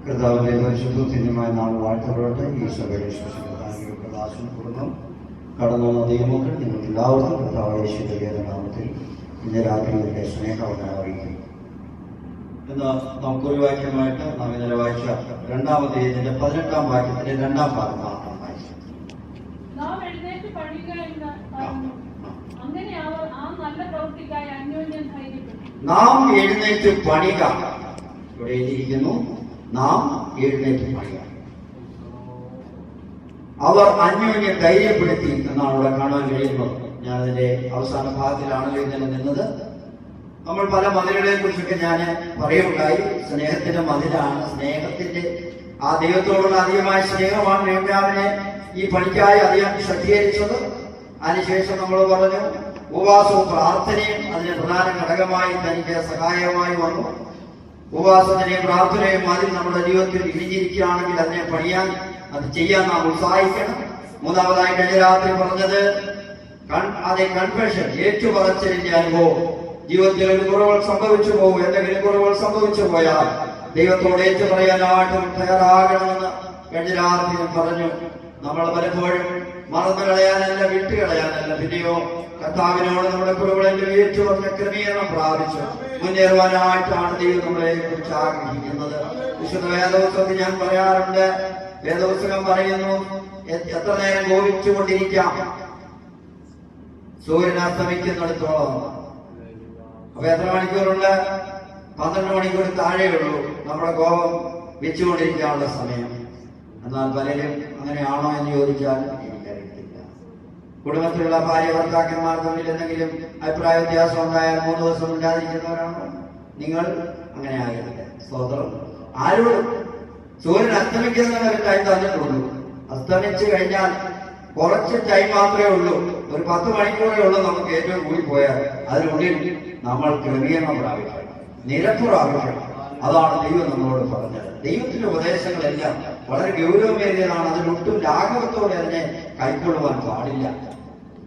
കർത്താവിന്റെ പരിശുദ്ധമായ നാൾ വാഴ്ത്തപ്പെടട്ടെ. ഈ സഭയുടെ വിശ്വസിക്കുന്ന പ്രകാശം കുടുംബം കടന്നു വന്ന ദൈവമക്കൾ നിങ്ങൾക്ക് എല്ലാവർക്കും കർത്താവായ യേശുവിന്റെ നാമത്തിൽ ഇന്ന് രാത്രിയുടെ സ്നേഹവന്ദനം അറിയിക്കും. എന്ന് നമുക്കൊരു വാക്യമായിട്ട് നാം ഇന്നലെ വായിച്ച രണ്ടാമത്തെ ഇതിന്റെ 18-ാം വാക്യത്തിന്റെ 2-ാം ഭാഗം മാത്രം വായിച്ചു. നാം എഴുന്നേറ്റ് പണിയുക എന്ന് പറഞ്ഞു. അങ്ങനെ അവർ ആ നല്ല പ്രവൃത്തിക്കായി അന്യോന്യം ധൈര്യപ്പെട്ടു. നാം എഴുന്നേറ്റ് പണിക, ഇവിടെ എഴുതിയിരിക്കുന്നു, നാം എഴുന്നേറ്റ് പണിക. അവർ അന്യോന്യം ധൈര്യപ്പെടുത്തി എന്നാണ് ഇവിടെ കാണാൻ കഴിയുന്നത്. ഞാനതിന്റെ അവസാന ഭാഗത്തിലാണല്ലോ ഇന്നലെ നിന്നത്. നമ്മൾ പല മതിലുകളെ കുറിച്ചൊക്കെ ഞാൻ പറയുകയുണ്ടായി. സ്നേഹത്തിന്റെ മതിലാണ്, സ്നേഹത്തിന്റെ ആ ദൈവത്തോടുള്ള അധികമായ സ്നേഹമാണ് നെഹെമ്യാവിനെ ഈ പണിക്കായി അധികം ശക്തീകരിച്ചത്. അതിനുശേഷം നമ്മൾ പറഞ്ഞു ഉപവാസവും പ്രാർത്ഥനയും അതിന് പ്രധാന ഘടകമായി തനിക്ക് സഹായമായി വന്നു. ഉപവാസത്തിനെയും പ്രാർത്ഥനയും അതിൽ നമ്മുടെ ജീവിതത്തിൽ ഇണിഞ്ഞിരിക്കുകയാണെങ്കിൽ അതിനെ പണിയാൻ, അത് ചെയ്യാൻ നാം ഉത്സാഹിക്കണം. മൂന്നാമതായി കഴിഞ്ഞ രാത്രി പറഞ്ഞത് അതേ കൺഫെഷൻ, ഏറ്റുപറച്ചിലിന്റെ അനുഭവം. ജീവിതത്തിൽ ഒരു കുറവുകൾ സംഭവിച്ചു പോകും, എന്തെങ്കിലും കുറവുകൾ സംഭവിച്ചു പോയാൽ ദൈവത്തോട് ഏറ്റു പറയാനായിട്ടും തയ്യാറാകണമെന്ന് കഴിഞ്ഞ രാത്രി പറഞ്ഞു. നമ്മൾ പലപ്പോഴും മറന്നു കളയാനല്ല, വിട്ടുകളയാനല്ല, പിന്നെയോ കർത്താവിനോട് നമ്മുടെ കുറവുകളെങ്കിലും ഏറ്റു പറഞ്ഞ ക്രമീകരണം പ്രാപിച്ചു മുന്നേറുവാനായിട്ടാണ് ദൈവം നമ്മളെ കുറിച്ച് ആഗ്രഹിക്കുന്നത്. വിശുദ്ധ വേദപുസ്തകത്തിൽ ഞാൻ പറയാറുണ്ട്, വേദപുസ്തകം പറയുന്നു എത്ര നേരം കോപിച്ചുകൊണ്ടിരിക്കാം, സൂര്യൻ അസ്തമിക്കുന്നിടത്തോളം. അപ്പൊ എത്ര മണിക്കൂറുണ്ട്? 12 മണിക്കൂർ താഴെയുള്ളൂ നമ്മുടെ കോപം വെച്ചുകൊണ്ടിരിക്കാനുള്ള സമയം. എന്നാൽ പലരും അങ്ങനെയാണോ എന്ന് ചോദിച്ചാൽ എനിക്കറിയത്തില്ല. കുടുംബത്തിലുള്ള ഭാര്യ ഭർത്താക്കന്മാർ തമ്മിൽ എന്തെങ്കിലും അഭിപ്രായ വ്യത്യാസം ഉണ്ടായാൽ 3 ദിവസം ഇല്ലാതിരിക്കുന്നവരാണോ നിങ്ങൾ? അങ്ങനെ ആകരുത്. സ്തോത്രം. ആരോടും സൂര്യൻ അസ്തമിക്കുന്നതിന് ടൈം തന്നിട്ടുള്ളൂ. അസ്തമിച്ചു കഴിഞ്ഞാൽ കുറച്ച് ടൈം മാത്രമേ ഉള്ളൂ, ഒരു 10 മണിക്കൂറേ ഉള്ളൂ നമുക്ക് ഏറ്റവും കൂടി പോയാൽ. അതിനുള്ളിൽ നമ്മൾ ക്രമീകരണം പ്രാപിക്കണം, നിരപ്പ് പ്രാപിക്കണം. അതാണ് ദൈവം നമ്മളോട് പറഞ്ഞത്. ദൈവത്തിന്റെ ഉപദേശങ്ങളെല്ലാം വളരെ ഗൗരവമേറിയതാണ്. അതിനൊട്ടും ലാഘവത്തോടെ അതിനെ കൈക്കൊള്ളുവാൻ പാടില്ല.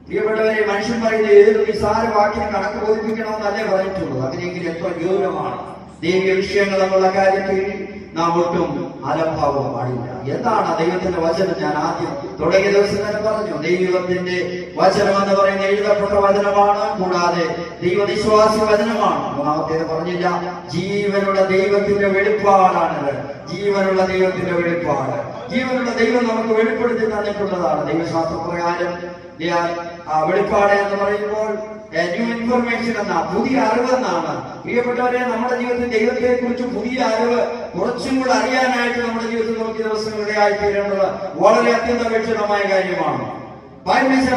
പ്രിയപ്പെട്ടവരെ, മനുഷ്യൻ പറയുന്ന ഏതൊരു നിസാര വാക്കിനെ കണക്ക് ബോധിപ്പിക്കണമെന്നല്ലേ പറഞ്ഞിട്ടുള്ളൂ. അങ്ങനെയെങ്കിൽ എത്ര ഗൗരവമാണ് ദൈവിക വിഷയങ്ങൾ എന്നുള്ള കാര്യത്തിൽ നാം ഒട്ടും അലംഭാവം പാടില്ല. എന്താണ് ദൈവത്തിന്റെ വചനം? ഞാൻ ആദ്യം തുടങ്ങിയ ദിവസം തന്നെ പറഞ്ഞു, ദൈവത്തിന്റെ വചനം എന്ന് പറയുന്ന എഴുതപ്പെട്ട വചനമാണ്, കൂടാതെ ദൈവവിശ്വാസി വചനമാണ്. മൂന്നാമത്തേത് പറഞ്ഞില്ല, ജീവനുള്ള ദൈവത്തിന്റെ വെളിപ്പാടാണ്. ജീവനുള്ള ദൈവത്തിന്റെ വെളിപ്പാട്, ജീവനുള്ള ദൈവം നമുക്ക് വെളിപ്പെടുത്തി തന്നിട്ടുള്ളതാണ്. ദൈവശാസ്ത്രപ്രകാരം വെളിപ്പാട് എന്ന് പറയുമ്പോൾ ന്യൂ ഇൻഫർമേഷൻ എന്ന പുതിയ അറിവെന്നാണ്. പ്രിയപ്പെട്ടവരെ, നമ്മുടെ ജീവിതത്തിൽ ദൈവത്തെ കുറിച്ച് പുതിയ അറിവ് കുറച്ചും കൂടെ അറിയാനായിട്ട് നമ്മുടെ ജീവിതത്തിൽ നമുക്ക് ദിവസങ്ങളുടെ ആയിത്തീരേണ്ടത് വളരെ അത്യന്താപേക്ഷിതമായ കാര്യമാണ്.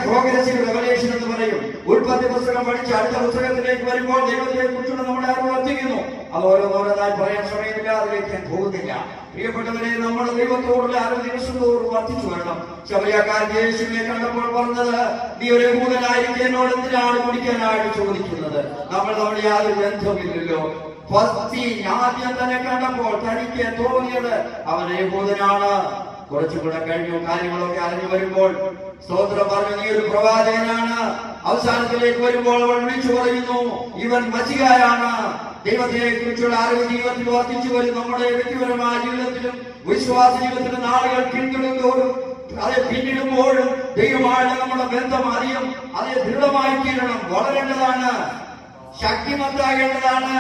പ്രോഗ്രസീവ് റെവലേഷൻ എന്ന് പറയും. ഉൽപ്പത്തി പുസ്തകം പഠിച്ച് അടുത്ത പുസ്തകത്തിലേക്ക് വരുമ്പോൾ ദൈവത്തെ കുറിച്ചുള്ള നമ്മുടെ അറിവ് വർദ്ധിക്കുന്നു. അത് ഓരോന്നോരോന്നായി പറയാൻ സമയമില്ല, അതിലേക്ക് ഞാൻ പോകുന്നില്ല. പ്രിയപ്പെട്ടവരെ, നമ്മുടെ ദൈവത്തോടുള്ള അറിവ് ദിവസം തോറും വർദ്ധിച്ചു വരണം. ശബരിയാക്കാരൻ യേശുവിനെ കണ്ടപ്പോൾ പറഞ്ഞത്, നീ ഒരു യഹൂദനായിരിക്കും എന്നോട് എന്തിനാണ് കുടിക്കാനായിട്ട് ചോദിക്കുന്നത്? നമ്മൾ യാതൊരു ബന്ധമില്ലല്ലോ. ആദ്യം തന്നെ കണ്ടപ്പോൾ തനിക്ക് തോന്നിയത് അവൻ യഹൂദനാണ്. കുറച്ചുകൂടെ കഴിഞ്ഞു, കാര്യങ്ങളൊക്കെ അറിഞ്ഞു വരുമ്പോൾ സ്തോത്രം പറഞ്ഞു, നീ ഒരു പ്രവാചകനാണ്. അവസാനത്തിലേക്ക് വരുമ്പോൾ അവൻ വിളിച്ചു പറയുന്നു, ഇവൻ മശിഹായാണ്. ദൈവത്തെ കുറിച്ചുള്ള അറിവ് ജീവിതത്തിൽ വർദ്ധിച്ചു വരും. നമ്മുടെ വ്യക്തിപരമായ ജീവിതത്തിലും വിശ്വാസ ജീവിതത്തിലും നാളുകൾ പിന്തുടരുന്നതോറും അത് പിന്നിടുമ്പോഴും ദൈവമായിട്ട് നമ്മുടെ ബന്ധം അധികം അത് ദൃഢമായി തീരണം, വളരേണ്ടതാണ്, ശക്തിമത്താകേണ്ടതാണ്.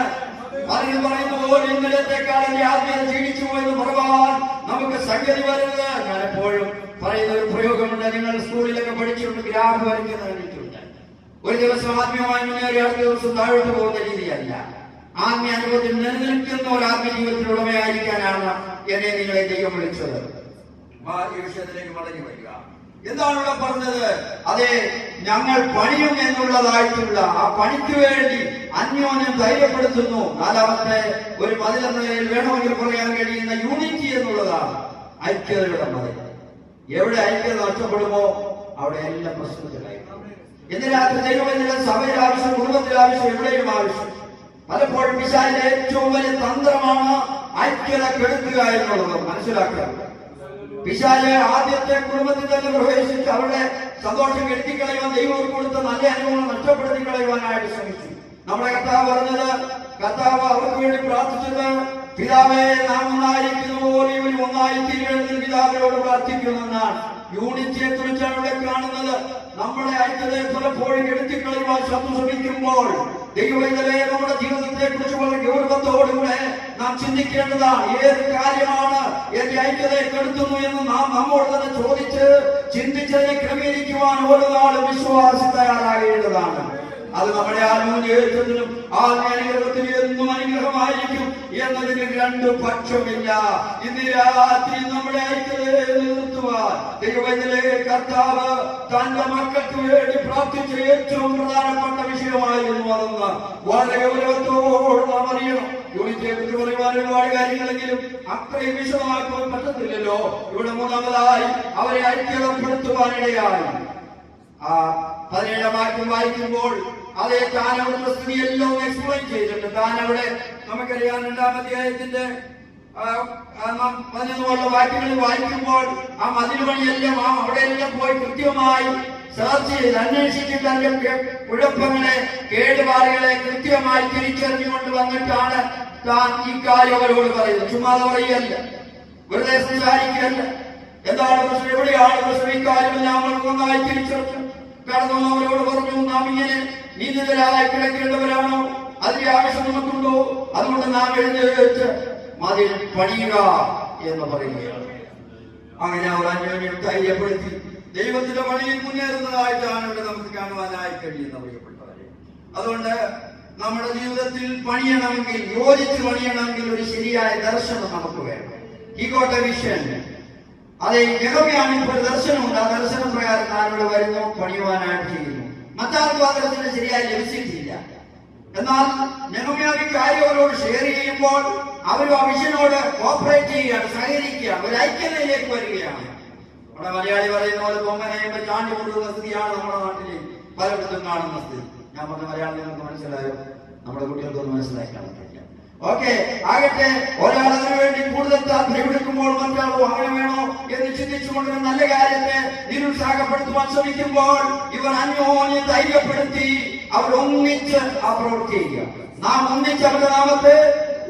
അതിന് പറയുന്ന പോലെ ഇന്നലത്തെക്കാൾ എന്റെ ആത്മീയത ക്ഷീണിച്ചു പോയെന്ന് പറയാൻ നമുക്ക് സംഗതി വരുന്നത്. ഞാൻ എപ്പോഴും പറയുന്ന ഒരു പ്രയോഗമുണ്ട്, നിങ്ങൾ സ്കൂളിലൊക്കെ പഠിച്ചുകൊണ്ട് ഗ്രാഫ് വരയ്ക്കുന്ന കണ്ടിട്ടുണ്ട്. ഒരു ദിവസം ആത്മീയമായി മുന്നേറി അടുത്ത ദിവസം താഴോട്ട് പോകുന്ന രീതിയല്ല. ആത്മീയ അനുഭവത്തിൽ നിലനിൽക്കുന്ന ഒരു ആത്മീയ ജീവിതത്തിൽ ഉടമയായിരിക്കാനാണ് എന്നെ നിങ്ങളെ ദൈവം വിളിച്ചത്. ഈ വിഷയത്തിലേക്ക് മടങ്ങി വരിക. എന്താണ് ഇവിടെ പറഞ്ഞത്? അതെ, ഞങ്ങൾ പണിയും എന്നുള്ളതായിട്ടുള്ള ആ പണിക്ക് വേണ്ടി അന്യോന്യം ധൈര്യപ്പെടുത്തുന്നു. നാലാമത്തെ ഒരു മതിലെന്ന നിലയിൽ വേണമെങ്കിൽ പറയാൻ കഴിയുന്ന യൂണിറ്റി എന്നുള്ളതാണ് ഐക്യതയുടെ മതിൽ. എവിടെ ഐക്യത നഷ്ടപ്പെടുമോ അവിടെ എല്ലാം പ്രശ്നത്തിലായി. ഇന്ന് രാത്രി ദൈവം സഭയിൽ ആവശ്യം, കുടുംബത്തിൽ ആവശ്യം, എവിടെയും ആവശ്യം. പലപ്പോഴും പിശാചിന്റെ ഏറ്റവും വലിയ തന്ത്രമാണ് ഐക്യത കെടുത്തുക എന്നുള്ളത്. മനസ്സിലാക്കുക, പിശാച് ആദ്യത്തെ കുടുംബത്തിൽ തന്നെ പ്രവേശിച്ച് അവരുടെ സന്തോഷം കെടുത്തിക്കളയുവാൻ, ദൈവം കൊടുത്ത നല്ല അനുഭവങ്ങൾ നഷ്ടപ്പെടുത്തി കളയുവാനായിട്ട് ശ്രമിച്ചു. നമ്മുടെ കർത്താവ് പറഞ്ഞത്, കർത്താവ് അവർക്ക് വേണ്ടി പ്രാർത്ഥിച്ചത് പിതാവേ, നാം ഒന്നായിരിക്കുന്ന പോലെ ഇവരും ഒന്നായി തീരുമെന്ന് പിതാവിനോട് പ്രാർത്ഥിക്കുമെന്നാണ്. യൂണിറ്റിയെ കുറിച്ചാണ് ഇവിടെ കാണുന്നത്. നമ്മുടെ ഐക്യതയെ പലപ്പോഴും എടുത്തിക്കളയുവാൻ ശ്രമിക്കുമ്പോൾ ദൈവവേദനയെ നമ്മുടെ ജീവിതത്തെ കുറിച്ച് വളരെ ഗൗരവത്തോടുകൂടെ നാം ചിന്തിക്കേണ്ടതാണ്. ഏത് കാര്യമാണ് എന്റെ ഐക്യതയെ കെടുത്തുന്നു എന്ന് നാം നമ്മോട് തന്നെ ചോദിച്ച് ചിന്തിച്ചതിനെ ക്രമീകരിക്കുവാൻ ഓരോ നാളും വിശ്വാസി തയ്യാറാകേണ്ടതാണ്. അത് നമ്മുടെ ആത്മീയത്തിനും ആത്മീയത്തിനും എന്നും അനുഗ്രഹമായിരിക്കും എന്നതിന് രണ്ടു പക്ഷമില്ല. ഇന്ന് രാത്രി നമ്മുടെ ഐക്യതയെ നിർത്തുവാൻ ദൈവത്തിലെ കർത്താവ് തന്റെ മക്കൾക്ക് വേണ്ടി പ്രാർത്ഥിച്ച ഏറ്റവും പ്രധാനപ്പെട്ട വിഷയമായിരുന്നു അതെന്ന് വളരെ ഗൗരവത്തോട് നാം അറിയണം. യൂണിറ്റിയെ കുറിച്ച് പറയുവാൻ ഒരുപാട് കാര്യങ്ങളെങ്കിലും അത്രയും വിശദമാക്കുവാൻ പറ്റത്തില്ലല്ലോ. ഇവിടെ മൂന്നാമതായി അവരെ ഐക്യതപ്പെടുത്തുവാനിടയായി. 17 വാക്യം വായിക്കുമ്പോൾ അതേ താൻ അവിടുത്തെ സ്ഥിതിയെല്ലാം എക്സ്പ്ലെയിൻ ചെയ്തിട്ടുണ്ട്. താൻ അവിടെ നമുക്കറിയാം 2-ാം അധ്യായത്തിന്റെ 11 വാക്യങ്ങളിൽ വായിക്കുമ്പോൾ ആ മതിലുപണിയെല്ലാം അവിടെയെല്ലാം പോയി കൃത്യമായി സെർച്ച് ചെയ്ത് അന്വേഷിച്ച് തന്റെ കുഴപ്പങ്ങളെ കേടുപാടുകളെ കൃത്യമായി തിരിച്ചറിഞ്ഞുകൊണ്ട് വന്നിട്ടാണ് താൻ ഈ കാര്യം അവരോട് പറയുന്നത്. ചുമ്മാതെ പറയുകയല്ല, വെറുതെ സംസാരിക്കുകയല്ല. എന്താണ് പ്രശ്നം, എവിടെയാണ് പ്രശ്നം, ഈ കാര്യമെല്ലാം നമ്മൾ നന്നായി തിരിച്ചറിഞ്ഞു കടന്നു അവരോട് പറഞ്ഞു. നാം ഇങ്ങനെ നീതിതരായി കിടക്കേണ്ടവരാണോ? അതിന്റെ ആവശ്യം നമുക്കുണ്ടോ? അതുകൊണ്ട് നാം എഴുന്നേറ്റ് മതിൽ പണിയുക എന്ന് പറയുകയാണ്. അങ്ങനെ അവർ അന്യോന്യം ധൈര്യപ്പെടുത്തി ദൈവത്തിന്റെ പണിയിൽ മുന്നേറുന്നതായിട്ടാണ് ഇവിടെ നമുക്ക് കാണുവാനായി കഴിയുന്ന പ്രിയപ്പെട്ടവരെ. അതുകൊണ്ട് നമ്മുടെ ജീവിതത്തിൽ പണിയണമെങ്കിൽ, യോജിച്ച് പണിയണമെങ്കിൽ ഒരു ശരിയായ ദർശനം നമുക്ക് വേണം. ഈ ഗോട്ട് എ വിഷൻ. അതെ, നെഹമ്യാവിന് ഇപ്പോൾ ദർശനമുണ്ട്. ആ ദർശനം പ്രകാരം താനിവിടെ വരുന്നു, പണിയുവാനായിട്ട് ചെയ്യുന്നു. മറ്റാർക്കും ആ ദർശനം ശരിയായി ലഭിച്ചിട്ടില്ല. എന്നാൽ നെഹമ്യാവ് കാര്യം അവരോട് ഷെയർ ചെയ്യുമ്പോൾ അവരും ആ വിഷനോട് കോപ്പറേറ്റ് ചെയ്യുകയാണ്, സഹകരിക്കുകയാണ്, ഒരു ഐക്യതയിലേക്ക് വരികയാണ്. നമ്മുടെ മലയാളി പറയുന്ന പോലെ കൊമ്പനയുമ്പോൾ ചാണ്ടി കൊണ്ടുവന്ന സ്ഥിതിയാണ് നമ്മുടെ നാട്ടിലെ പലയിടത്തും കാണുന്ന സ്ഥിതി. ഞാൻ പറഞ്ഞ മലയാളം നിങ്ങൾക്ക് മനസ്സിലായോ? നമ്മുടെ കുട്ടികൾക്കൊന്നും മനസ്സിലാക്കാൻ പറ്റില്ല. ഓക്കെ, ആകട്ടെ, ഒരാൾ അതിനു വേണ്ടി കൂടുതൽ താല്പര്യമെടുക്കുമ്പോൾ മറ്റാളോ അങ്ങനെ വേണോ എന്ന് ചിന്തിച്ചുകൊണ്ട് നല്ല കാര്യത്തെ നിരുത്സാഹപ്പെടുത്തുവാൻ ശ്രമിക്കുമ്പോൾ ഇവർ അന്യോന്യം ധൈര്യപ്പെടുത്തി അവരൊന്നിച്ച് ആ പ്രവൃത്തി ചെയ്യുക. നാം ഒന്നിച്ച് അവരുടെ നാമത്തെ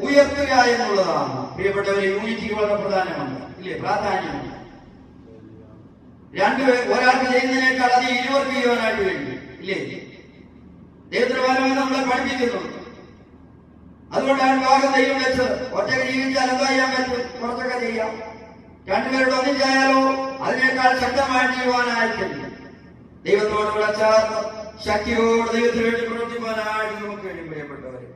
ഉയർത്തുക എന്നുള്ളതാണ്. പ്രിയപ്പെട്ടവരെ, യൂണിറ്റിക്ക് വളരെ പ്രധാനമാണ്, ഇല്ലേ? പ്രാധാന്യമുണ്ട്. ഒരാൾക്ക് ചെയ്യുന്നതിനേക്കാൾ അത് 20 പേർക്ക് ചെയ്യുവാനായിട്ട് വേണ്ടി, ഇല്ലേ? ദൈവത്തിന്റെ ഫലമായി നമ്മളെ പഠിപ്പിക്കുന്നുണ്ട്. അതുകൊണ്ടാണ് വിവാഹം ദൈവം വെച്ചത്. ഒറ്റയ്ക്ക് ജീവിച്ചാൽ എന്താ ചെയ്യാൻ പറ്റും? കുറച്ചൊക്കെ ചെയ്യാം. രണ്ടുപേരുടെ ഒന്നിച്ചായാലോ അതിനേക്കാൾ ശക്തമായി ചെയ്യുവാനായിട്ട് ദൈവത്തോട് വിളച്ചാർന്ന് ശക്തിയോട് ദൈവത്തിന് വേണ്ടി പ്രവർത്തിക്കാനായിട്ട് നമുക്ക് കഴിയും പ്രിയപ്പെട്ടവരെ.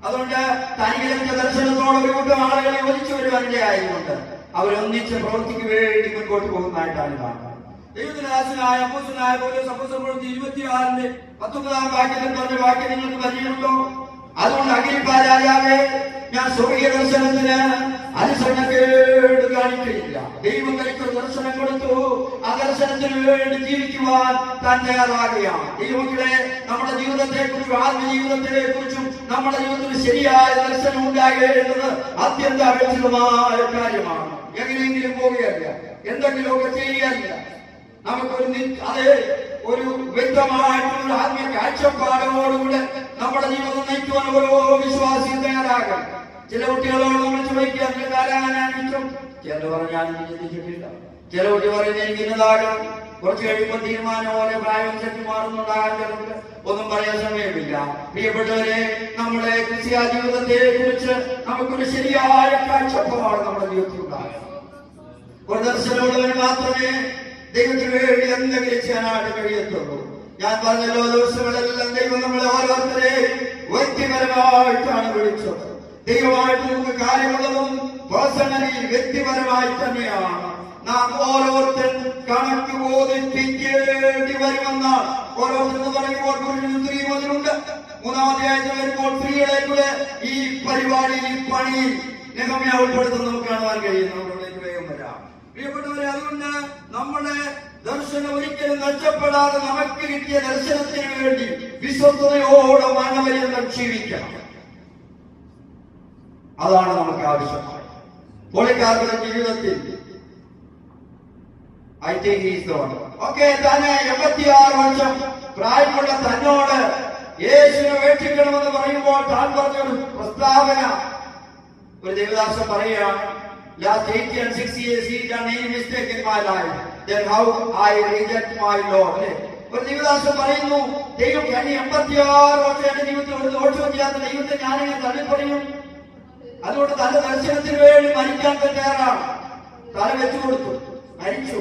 അതുകൊണ്ട് തനിക്ക് ലഭിച്ച ദർശനത്തോട് ഒരു കൂട്ടം ആളുകൾ യോജിച്ചു വരുവാനിടെ ആയതുകൊണ്ട് അവരൊന്നിച്ച് പ്രവൃത്തിക്ക് വേണ്ടി മുൻപോട്ട് പോകുന്നതായിട്ടാണ് കാണുന്നത്. ദൈവത്തിന്റെ ദാസനായ അപ്പോസ്തലനായ പൗലോസ് അപ്പോസ്തലപ്രവൃത്തി 26-ന്റെ 19-ാം വാക്യത്തിൽ പറഞ്ഞ വാക്യം നിങ്ങൾക്ക് പരിചയമുണ്ടോ? അതുകൊണ്ട് അഗ്രിപ്പാ രാജാവേ, ഞാൻ സ്വർഗീയ ദർശനത്തിന് അനുസരണക്കേട് കാണിക്കുകയില്ല. ദൈവം തനിക്കൊരു ദർശനം കൊടുത്തു, ആ ദർശനത്തിന് വേണ്ടി ജീവിക്കുവാൻ താൻ തയ്യാറാകുകയാണ്. ദൈവങ്ങളെ, നമ്മുടെ ജീവിതത്തെ കുറിച്ചും ആത്മജീവിതത്തെ കുറിച്ചും നമ്മുടെ ജീവിതത്തിൽ ശരിയായ ദർശനം ഉണ്ടാകേണ്ടത് അത്യന്താപേക്ഷിതമായ കാര്യമാണ്. എങ്ങനെയെങ്കിലും പോവുകയല്ല, എന്തെങ്കിലുമൊക്കെ ചെയ്യുകയല്ല. ഒരു വ്യക്തമായിട്ടുള്ള ആത്മീയ കാഴ്ചപ്പാടോടുകൂടെ നമ്മുടെ ജീവിതം നയിക്കുവാൻ ഓരോ വിശ്വാസിയും തയ്യാറാകാം. ചില കുട്ടികളോട് നമ്മൾ ചോദിക്കുക, നിങ്ങൾക്ക് ആരാകാനാണ് ഇഷ്ടം? ചില പറഞ്ഞാൽ ചിന്തിച്ചിട്ടില്ല. ചില കുട്ടി പറയുന്നത് എനിക്ക് ഇന്നതാകാം. കുറച്ച് കഴിയുമ്പോൾ തീരുമാനം പോലെ പ്രായം ശക്തി മാറുന്നുണ്ടാകാൻ ചിലർക്ക് ഒന്നും പറയാൻ സമയമില്ല. പ്രിയപ്പെട്ടവരെ, നമ്മുടെ ക്രിസ്തീയ ജീവിതത്തെ കുറിച്ച് നമുക്കൊരു ശരിയായ കാഴ്ചപ്പാട് നമ്മുടെ ജീവിതത്തിൽ ഉണ്ടാകണം. ഒരു ദർശനമുള്ളവന് മാത്രമേ ദൈവത്തിന് വേണ്ടി എന്തെങ്കിലും ചെയ്യാനായിട്ട് കഴിയത്തുള്ളൂ. ഞാൻ പറഞ്ഞല്ലോ, ദിവസങ്ങളെല്ലാം ദൈവം നമ്മളെ ഓരോരുത്തരെയും വ്യക്തിപരമായിട്ടാണ് വിളിച്ചത്. ദൈവമായിട്ട് നമുക്ക് കാര്യമുള്ളതും പേഴ്സണലി വ്യക്തിപരമായി തന്നെയാണ്. നാം ഓരോരുത്തരും കണക്ക് ബോധിപ്പിക്കേണ്ടി വരുമെന്നാണ്. ഓരോരുത്തരെന്ന് പറയുമ്പോൾ പുരുഷനും സ്ത്രീയും അതിലുണ്ട്. 3-ാം അധ്യായത്തിൽ വരുമ്പോൾ സ്ത്രീകളെ കൂടെ ഈ പരിപാടിയിൽ, ഈ പണിയിൽ നെഹമ്യാവ് ഉൾപ്പെടുത്തുന്നത് നമുക്ക് കാണുവാൻ കഴിയുന്നു. വേഗം വരാം പ്രിയപ്പെട്ടവരെ. അതുകൊണ്ട് നമ്മുടെ ദർശനം ഒരിക്കലും നഷ്ടപ്പെടാതെ നമുക്ക് കിട്ടിയ ദർശനത്തിന് വേണ്ടി വിശ്വസ്തയോടെ മരണപര്യന്തം ജീവിക്കണം. അതാണ് നമുക്ക് ആവശ്യമാണ്. പുള്ളിക്കാരുടെ ജീവിതത്തിൽ ഐ തിങ്ക് ഈസ് ഓക്കെ. തന്നെ 86 വർഷം പ്രായമുള്ള തന്നോട് യേശുവിനെ വേക്ഷിക്കണമെന്ന് പറയുമ്പോൾ താൻ പറഞ്ഞൊരു പ്രസ്താവന ഒരു ദേവദാസൻ പറയുകയാണ്, last 80 and 60 years he done any mistake in my life, then how I reject my Lord. ഒരു ദേവദാസൻ പറയുന്നു, ദൈവം കഴിഞ്ഞ 86 വർഷം എന്റെ ജീവിതത്തിൽ ഒരു ദോഷവും ചെയ്യാത്ത ദൈവത്തെ ഞാനിങ്ങനെ തള്ളിപ്പറയും. അതുകൊണ്ട് തന്റെ ദർശനത്തിന് വേണ്ടി മരിക്കാൻ തയ്യാറാണ്. തല വെച്ചു കൊടുത്തു, മരിച്ചു.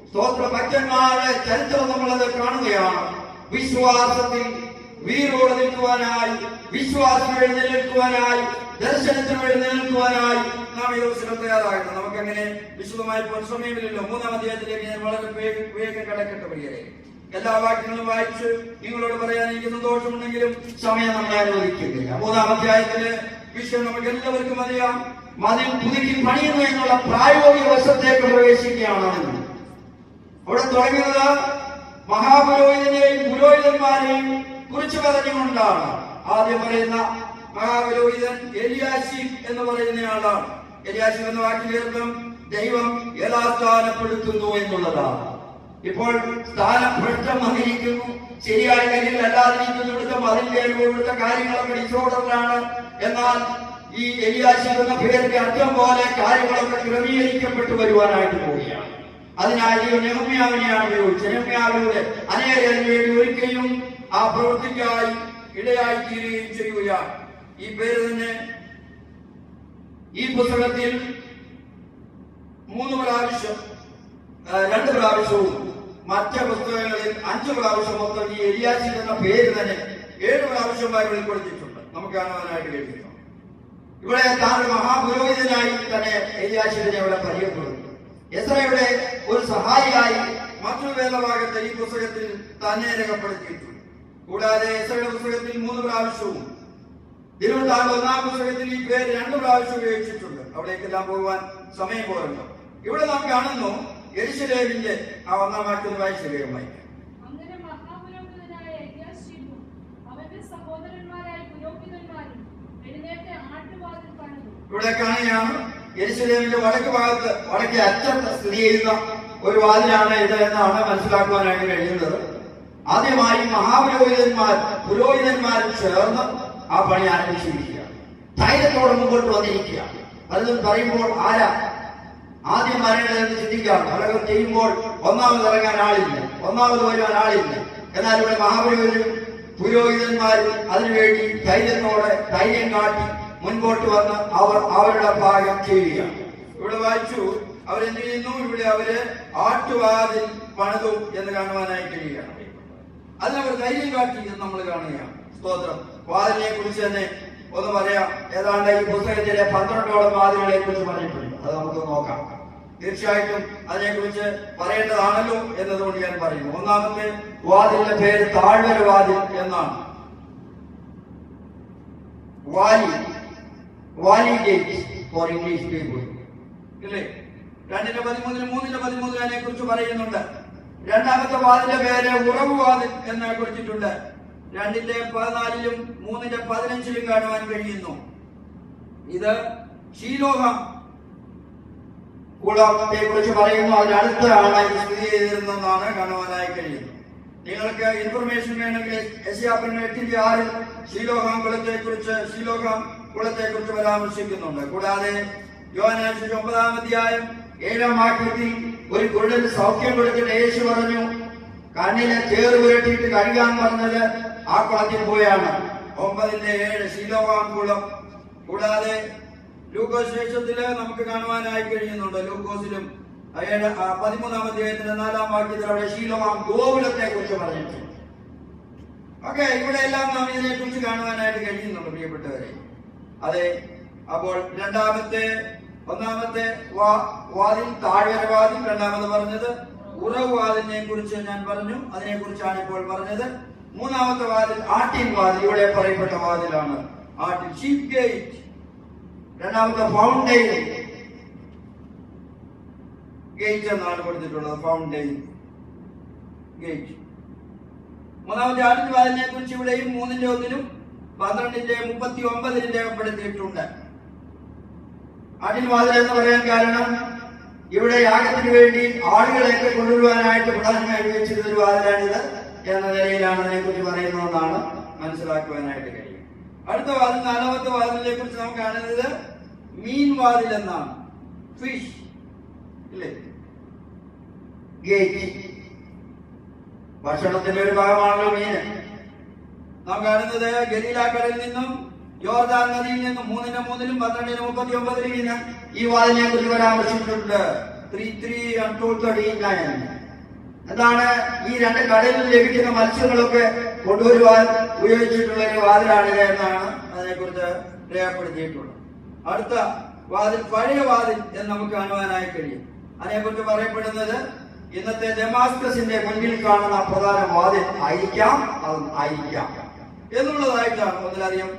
സ്തോത്ര ഭക്തന്മാരുടെ ചരിത്രം നമ്മളത് കാണുകയാണ്. വിശ്വാസത്തിൽ വീരോടെ നിൽക്കുവാനായി, വിശ്വാസം എഴുന്നേൽക്കുവാനായി, ദർശനത്തിന് എഴുന്നേൽക്കുവാനായി നാം ഈ ദിവസം തയ്യാറാകണം. നമുക്കങ്ങനെ വിശദമായി സമയമില്ലല്ലോ. 3-ാം അധ്യായത്തിലേക്ക് ഞാൻ വളരെ വേഗം കടക്കട്ടെ. പ്രിയരെ, എല്ലാ വാക്യങ്ങളും വായിച്ച് നിങ്ങളോട് പറയാൻ എനിക്ക് സന്തോഷമുണ്ടെങ്കിലും സമയം നമ്മെ അനുവദിക്കുന്നില്ല. 3-ാം അധ്യായത്തിലെ വിഷയം നമുക്ക് എല്ലാവർക്കും അറിയാം. മതിൽ പുതുക്കി പണിയുന്നു എന്നുള്ള പ്രായോഗിക വശത്തേക്ക് പ്രവേശിക്കുകയാണ്. അവിടെ തുടങ്ങുന്നത് മഹാപുരോഹിതനെയും പുരോഹിതന്മാരെയും കുറിച്ച് പറഞ്ഞുകൊണ്ടാണ്. ആദ്യം പറയുന്ന മഹാപുരോഹിതൻ എലിയാശീബ് എന്ന് പറയുന്നയാളാണ്. എലിയാശീബ് എന്ന വാക്കിന്റെ അർത്ഥം ദൈവം യഥാസ്ഥാനപ്പെടുത്തുന്നു എന്നുള്ളതാണ്. ഇപ്പോൾ സ്ഥാനഭ്രഷ്ടം വന്നിരിക്കുന്നു, ശരിയായ കാര്യങ്ങൾ അല്ലാതിരിക്കുന്നിടത്തും അതിന്റെ ഇവിടുത്തെ കാര്യങ്ങളൊക്കെ ഡിസോർഡറിലാണ്. എന്നാൽ ഈ എലിയാശീബ് എന്ന പേരിന്റെ അർത്ഥം പോലെ കാര്യങ്ങളൊക്കെ ക്രമീകരിക്കപ്പെട്ടു വരുവാനായിട്ട് പോവുകയാണ്. അതിനായി നെഹമ്യാവിനെയാണ് ഉപയോഗിച്ചത്. നെഹമ്യാവിലൂടെ അനേകരെ വേണ്ടി ഒരിക്കലും ആ പ്രവൃത്തിക്കായി ഇടയായി തീരുകയും ചെയ്യുകയാണ്. ഈ പേര് തന്നെ ഈ പുസ്തകത്തിൽ 2 പ്രാവശ്യവും മറ്റ് പുസ്തകങ്ങളിൽ 5 പ്രാവശ്യം മൊത്തം ഈ എലിയാശീബ് എന്ന പേര് തന്നെ 7 പ്രാവശ്യം ബൈബിളിൽ കൊടുത്തിട്ടുണ്ട്. നമുക്ക് കാണുവാനായിട്ട് കഴിയുന്നു. ഇവിടെ താൻ മഹാപുരോഹിതനായി തന്നെ എലിയാശീബിനെ ഇവിടെ പരിചയപ്പെടുന്നു. എസ്രയുടെ ഒരു സഹായിയായി മറ്റൊരു വേദഭാഗത്തെ ഈ പുസ്തകത്തിൽ തന്നെ രേഖപ്പെടുത്തിയിട്ടുണ്ട്. കൂടാതെ എസ്രയുടെ പുസ്തകത്തിൽ 3 പ്രാവശ്യവും തിരുവനന്തപുരം 1-ാം പുസ്തകത്തിൽ ഈ പേര് 2 പ്രാവശ്യം ഉപയോഗിച്ചിട്ടുണ്ട്. അവിടേക്കെല്ലാം പോകുവാൻ സമയം പോരല്ലോ. ഇവിടെ നാം കാണുന്നു യെരൂശലേമിന്റെ ആ 1-ാം വാക്യം വായിച്ച് വേഗമായി. അങ്ങനെ മഹാപുരോഹിതനായ എലിയാശീബും അവന്റെ സഹോദരന്മാരായ പുരോഹിതന്മാരും എഴുന്നേറ്റ് ആട്ടുവാതിൽ പണിതു. ഇവിടെ കാണുകയാണ് യെരൂശലേമിന്റെ വടക്കേ അറ്റത്ത് സ്ഥിതി ചെയ്യുന്ന ഒരു വാതിലാണ് ഇത് എന്നാണ് മനസ്സിലാക്കുവാനായിട്ട് കഴിയുന്നത്. ആദ്യമായി പുരോഹിതന്മാരും ചേർന്ന് ആ പണി ആരംഭിച്ചിരിക്കുകയാണ്. ധൈര്യത്തോടെ മുമ്പോട്ട് വന്നിരിക്കുകയാണ്. പലതും പറയുമ്പോൾ ആരാ ആദ്യം വരേണ്ടതെന്ന് ചിന്തിക്കാം. പലതും ചെയ്യുമ്പോൾ ഒന്നാമത് ഇറങ്ങാൻ ആളില്ല, ഒന്നാമത് വരുവാൻ ആളില്ല. എന്നാൽ ഇവിടെ പുരോഹിതന്മാരും അതിനുവേണ്ടി ധൈര്യം കാട്ടി മുൻപോട്ട് വന്ന് അവരുടെ ഭാഗം ചെയ്യുകയാണ്. ഇവിടെ വായിച്ചു അവരെന്ത് ചെയ്യുന്നു? ഇവിടെ അവര് ആട്ടുവാതിൽ പണിതു എന്ന് കാണുവാനായി കഴിയുകയാണ്. അതിനവർ ധൈര്യം കാട്ടി എന്ന് നമ്മൾ കാണുകയാണ്. സ്തോത്രം. വാതിലിനെ കുറിച്ച് തന്നെ ഒന്ന് പറയാം. ഏതാണ്ട് ഈ പുസ്തകത്തിലെ 12ഓളം വാതിലുകളെ കുറിച്ച് പറഞ്ഞിട്ടുണ്ട്. അത് നമുക്ക് നോക്കാം. തീർച്ചയായിട്ടും അതിനെക്കുറിച്ച് പറയേണ്ടതാണല്ലോ എന്നതുകൊണ്ട് ഞാൻ പറയുന്നു. 1-ാമത്തെ വാതിലിന്റെ പേര് താഴ്വര വാതിൽ എന്നാണ്. Valley gate for English people ഇല്ലേ? 2:13 അതിനെ കുറിച്ച് പറയുന്നുണ്ട്. 2-ാമത്തെ വാതിലിന്റെ പേര് ഉറവ് വാതിൽ എന്ന് കുറിച്ചിട്ടുണ്ട്. 2:14 3:15 കാണുവാൻ കഴിയുന്നു. ഇത് ശീലോഹം കുളത്തെ കുറിച്ച് പറയുന്നു. അതിനടുത്താണ് ഇത് സ്ഥിതി ചെയ്തിരുന്നതെന്നാണ് കാണുവാനായി കഴിയുന്നത്. നിങ്ങൾക്ക് ഇൻഫർമേഷൻ വേണമെങ്കിൽ യെശയ്യാ 8:6 ശീലോഹാം കുളത്തെ കുറിച്ച് പരാമർശിക്കുന്നുണ്ട്. കൂടാതെ യോഹന്നാൻ 9-ാം അധ്യായം 7-ാം വാക്യത്തിൽ ഒരു കുരുടന് സൗഖ്യം കൊടുത്തിട്ട് യേശു പറഞ്ഞു കണ്ണിലെ ചേറ് പുരട്ടിയിട്ട് കഴുകാൻ പറഞ്ഞത് ആ കുളത്തിൽ പോയാണ്. 9:7 ശീലോഹാം കുളം. കൂടാതെ ലൂക്കോസ് ശേഷത്തില് നമുക്ക് കാണുവാനായി കഴിയുന്നുണ്ട്. ലൂക്കോസിലും 13-ാം അധ്യായത്തിന്റെ 4-ാം വാക്യത്തിൽ അവിടെ ശീലോഹാം ഗോകുലത്തെ കുറിച്ച് പറഞ്ഞിട്ടുണ്ട്. ഓക്കെ, ഇവിടെ എല്ലാം നാം ഇതിനെ കുറിച്ച് കാണുവാനായിട്ട് കഴിയുന്നുണ്ട് പ്രിയപ്പെട്ടവരെ. അതെ, അപ്പോൾ 1-ാമത്തെ വാതിൽ താഴ്വര വാതിൽ, 2-ാമത് പറഞ്ഞത് ഉറവ് വാതിലിനെ കുറിച്ച് ഞാൻ പറഞ്ഞു. അതിനെ കുറിച്ചാണ് ഇപ്പോൾ പറഞ്ഞത്. 3-ാമത്തെ വാതിൽ ആട്ടിൻ വാതിൽ, ഇവിടെ പറയപ്പെട്ട വാതിലാണ്. ആട്ടിൻ ഷീപ്പ് ഗേറ്റ്. 2-ാമത്തെ ഫൗണ്ടെയിൻ ഗേറ്റ് എന്നാണ് കൊടുത്തിട്ടുള്ളത്. Fountain gate. 3-ാമത്തെ ആട്ടിൻ വാതിലിനെ കുറിച്ച് ഇവിടെയും 3:1 12:39 രേഖപ്പെടുത്തിയിട്ടുണ്ട്. ആട്ടിൻ വാതിൽ എന്ന് പറയാൻ കാരണം ഇവിടെ യാഗത്തിന് വേണ്ടി ആളുകളെയൊക്കെ കൊണ്ടുവരുവാനായിട്ട് പ്രധാനമായി വെച്ചിരുന്ന ഒരു വാതിലാണിത് എന്ന നിലയിലാണ് അതിനെക്കുറിച്ച് പറയുന്നതെന്നാണ് മനസ്സിലാക്കുവാനായിട്ട് കഴിയും. അടുത്ത വാതിൽ 4-ാമത്തെ വാതിലിനെ കുറിച്ച് നമുക്ക് കാണുന്നത് മീൻ വാതിൽ എന്നാണ്. ഫിഷ് ഇല്ലേ? ഗേറ്റ് ഭക്ഷണത്തിന്റെ ഒരു ഭാഗമാണല്ലോ മീന്. നാം കാണുന്നത് ഗലീലാക്കടലിൽ നിന്നും യോർദാൻ നദിയിൽ നിന്നും 3:3 12:39 ഈ വാതിലിനെ കുറിച്ച് പരാമർശിച്ചിട്ടുണ്ട്. 3:3 and 2:39. എന്താണ് ഈ രണ്ട് കടലിൽ ലഭിക്കുന്ന മത്സ്യങ്ങളൊക്കെ കൊണ്ടുവരുവാൻ ഉപയോഗിച്ചിട്ടുള്ള ഒരു വാതിലാണിത് എന്നാണ് അതിനെക്കുറിച്ച് രേഖപ്പെടുത്തിയിട്ടുള്ളത്. അടുത്ത വാതിൽ പഴയ വാതിൽ എന്ന് നമുക്ക് കാണുവാനായി കഴിയും. അതിനെക്കുറിച്ച് പറയപ്പെടുന്നത് ഇന്നത്തെ ദമാസ്കസിന്റെ മുൻപിൽ കാണുന്ന പ്രധാന വാതിൽ ആയിരിക്കാം എന്നുള്ളതായിട്ടാണ്. ഒന്നിലധികം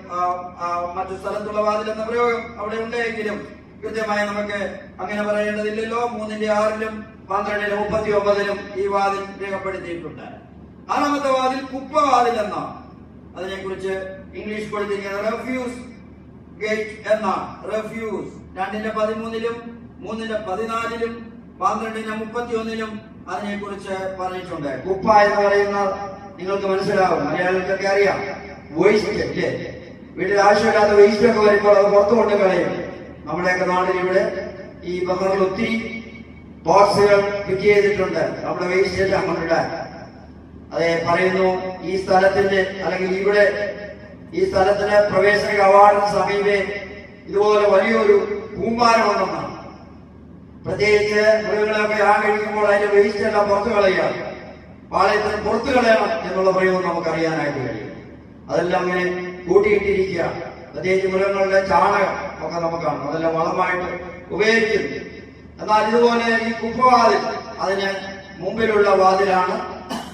മറ്റു സ്ഥലത്തുള്ള വാതിൽ എന്ന പ്രയോഗം അവിടെ ഉണ്ടെങ്കിലും കൃത്യമായി നമുക്ക് അങ്ങനെ പറയേണ്ടതില്ലല്ലോ. 3:6 12:39 ഈ വാതിൽ രേഖപ്പെടുത്തിയിട്ടുണ്ട്. 6ാമത്തെ വാതിൽ കുപ്പവാതിൽ എന്നാണ്. അതിനെക്കുറിച്ച് ഇംഗ്ലീഷ് കൊടുത്തിരിക്കുന്നത് റെഫ്യൂസ് ഗേറ്റ് എന്നാണ്. റെഫ്യൂസ് 2:13 3:14 12:31 അതിനെക്കുറിച്ച് പറഞ്ഞിട്ടുണ്ട്. കുപ്പ എന്ന് പറയുന്ന നിങ്ങൾക്ക് മനസ്സിലാവും, മലയാളികൾക്കൊക്കെ അറിയാം. വേസ്റ്റ് അല്ലേ? വീട്ടിൽ ആവശ്യമില്ലാത്ത വേസ്റ്റ് ഒക്കെ വരുമ്പോൾ അത് പുറത്തു കൊണ്ട് കളയും. നമ്മുടെയൊക്കെ നാട്ടിൽ ഇവിടെ ഈ ബഹറിൽ ഒത്തിരി ബോക്സുകൾ ഫിറ്റ് ചെയ്തിട്ടുണ്ട് നമ്മുടെ വേസ്റ്റ് എല്ലാം കൊണ്ടിടാൻ. അതെ, പറയുന്നു ഈ സ്ഥലത്തിന്റെ അല്ലെങ്കിൽ ഇവിടെ ഈ സ്ഥലത്തിന് പ്രവേശന കവാടത്തിന് സമീപേ ഇതുപോലെ വലിയൊരു കൂമ്പാരമുണ്ടെന്നാണ്. പ്രത്യേകിച്ച് മൃഗങ്ങളൊക്കെ കഴിക്കുമ്പോൾ അതിന്റെ വേസ്റ്റ് എല്ലാം പുറത്തു കളയുക, പാളയത്തിന് പുറത്തു കളയണം എന്നുള്ള പ്രയോഗം നമുക്കറിയാനായിട്ട് കഴിയും. അതെല്ലാം അങ്ങനെ കൂട്ടിയിട്ടിരിക്കുക. പ്രത്യേകിച്ച് മൃഗങ്ങളുടെ ചാണകം ഒക്കെ നമുക്കാണ്, അതെല്ലാം വളമായിട്ട് ഉപയോഗിക്കുന്നു. എന്നാൽ ഇതുപോലെ ഈ കുപ്പവാതിൽ അതിന് മുമ്പിലുള്ള വാതിലാണ്.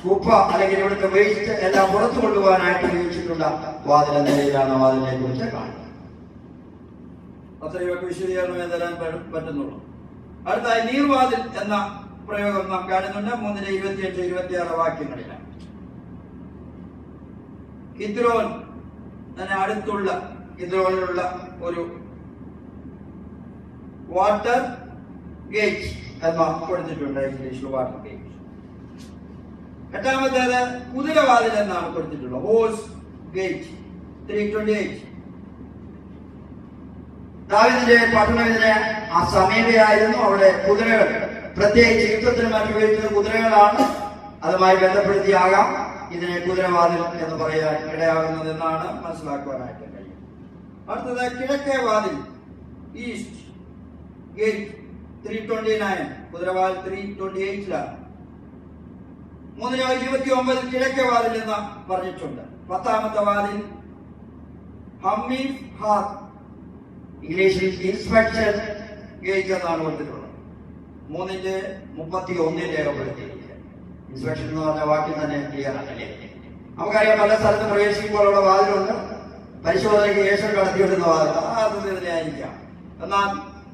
കുപ്പ അല്ലെങ്കിൽ ഇവിടുത്തെ വേസ്റ്റ് എല്ലാം പുറത്തു കൊണ്ടുപോകാനായിട്ട് ഉപയോഗിച്ചിട്ടുള്ള വാതിൽ എന്ന നിലയിലാണ് വാതിലിനെ കുറിച്ച് കാണുന്നത്. അത്രയൊക്കെ വിശദീകരണമേ തരാൻ പറ്റുന്നുള്ളൂ. അടുത്തായി നീർവാതിൽ എന്ന പ്രയോഗം നാം കാണുന്നുണ്ട്. 3:28-26 വാക്യങ്ങളിലാണ്. കിദ്രോൻ അടുത്തുള്ള കിദ്രോനിലുള്ള ഒരു വാട്ടർ ഗേറ്റ് എന്ന് കൊടുത്തിട്ടുണ്ട് ഇംഗ്ലീഷിൽ. Water gate. 8ാമത്തേത് കുതിരവാതിൽ എന്നാണ് കൊടുത്തിട്ടുള്ളത്. Horse gate 3:28. ദാവീദിന്റെ പട്ടണത്തിന് ആ സമീപയായിരുന്നു. അവിടെ കുതിരകൾ, പ്രത്യേകിച്ച് യുദ്ധത്തിന് മറ്റു ഉപയോഗിക്കുന്ന കുതിരകളാണ്. അതുമായി ബന്ധപ്പെടുത്തിയാകാം ഇതിനെ കുതിരവാതിൽ എന്ന് പറയാൻ ഇടയാകുന്നതെന്നാണ് മനസ്സിലാക്കുവാനായിട്ട് കഴിയും. അടുത്തത് കിഴക്കേ വാതിൽ ഈസ്റ്റ് ഗേറ്റ് 3:29. കുതിരവാതിൽ 3:28 3:29 കിഴക്കേ വാതിൽ എന്ന് പറഞ്ഞിട്ടുണ്ട്. 10ാമത്തെ വാതിൽ ഹമ്മീഫ് ഹാത്ത് ഇംഗ്ലീഷിൽ ഇൻസ്പെക്ഷൻ ഗേറ്റ് എന്നാണ് കൊടുത്തിട്ടുള്ളത്. 3:31 രേഖപ്പെടുത്തിയിരിക്കുക. ഇൻസ്പെക്ഷൻ എന്ന് പറഞ്ഞ വാക്യം തന്നെ ക്ലിയർ ആണല്ലേ? നമുക്കറിയാം, പല സ്ഥലത്ത് പ്രവേശിക്കുമ്പോൾ അവിടെ വാതിലുണ്ട്. പരിശോധനയ്ക്ക് ശേഷം കടത്തിവിടുന്ന വാതിൽ ആ അർത്ഥത്തിൽ ആയിരിക്കാം. എന്നാൽ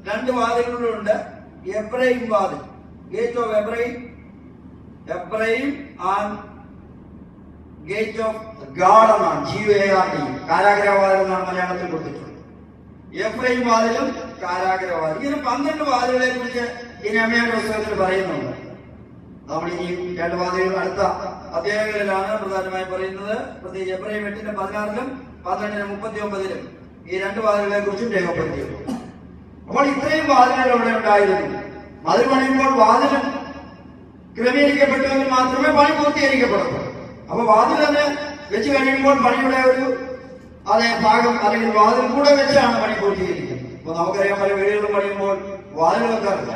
2 വാതിലുകളുണ്ട്. എബ്രൈം വാതിൽ, gate of Ephraim and gate of Gad എന്നാണ്. GARD കാരാഗ്രഹവാതിൽ എന്നാണ് മലയാളത്തിൽ കൊടുത്തിട്ടുള്ളത്. എഫ്രൈം വാതിലും കാരാഗ്രഹവാതിൽ. ഇങ്ങനെ 12 വാതിലുകളെ കുറിച്ച് ഈ നെഹെമ്യായുടെ പുസ്തകത്തിൽ പറയുന്നുണ്ട്. നമ്മൾ ഈ 2 വാതിലുകൾ അടുത്ത അധ്യായങ്ങളിലാണ് പ്രധാനമായി പറയുന്നത്. പ്രത്യേകിച്ച് എബ്രൈം 8:16 12:39 ഈ 2 വാതിലുകളെ കുറിച്ചും രേഖപ്പെടുത്തിയിരുന്നു. അപ്പോൾ ഇത്രയും വാതിലുകൾ അവിടെ ഉണ്ടായിരുന്നു. മതിൽ പണിയുമ്പോൾ വാതിലും ക്രമീകരിക്കപ്പെട്ടുവെങ്കിൽ മാത്രമേ പണി പൂർത്തീകരിക്കപ്പെടൂ. അപ്പൊ വാതിൽ തന്നെ വെച്ച് കഴിയുമ്പോൾ പണിയുടെ ഒരു അതേ ഭാഗം അല്ലെങ്കിൽ വാതിൽ കൂടെ വെച്ചാണ് പണി പൂർത്തീകരിക്കുന്നത്. അപ്പൊ നമുക്കറിയാം, പല വീടുകളും പണിയുമ്പോൾ വാതിൽ വെക്കാറില്ല,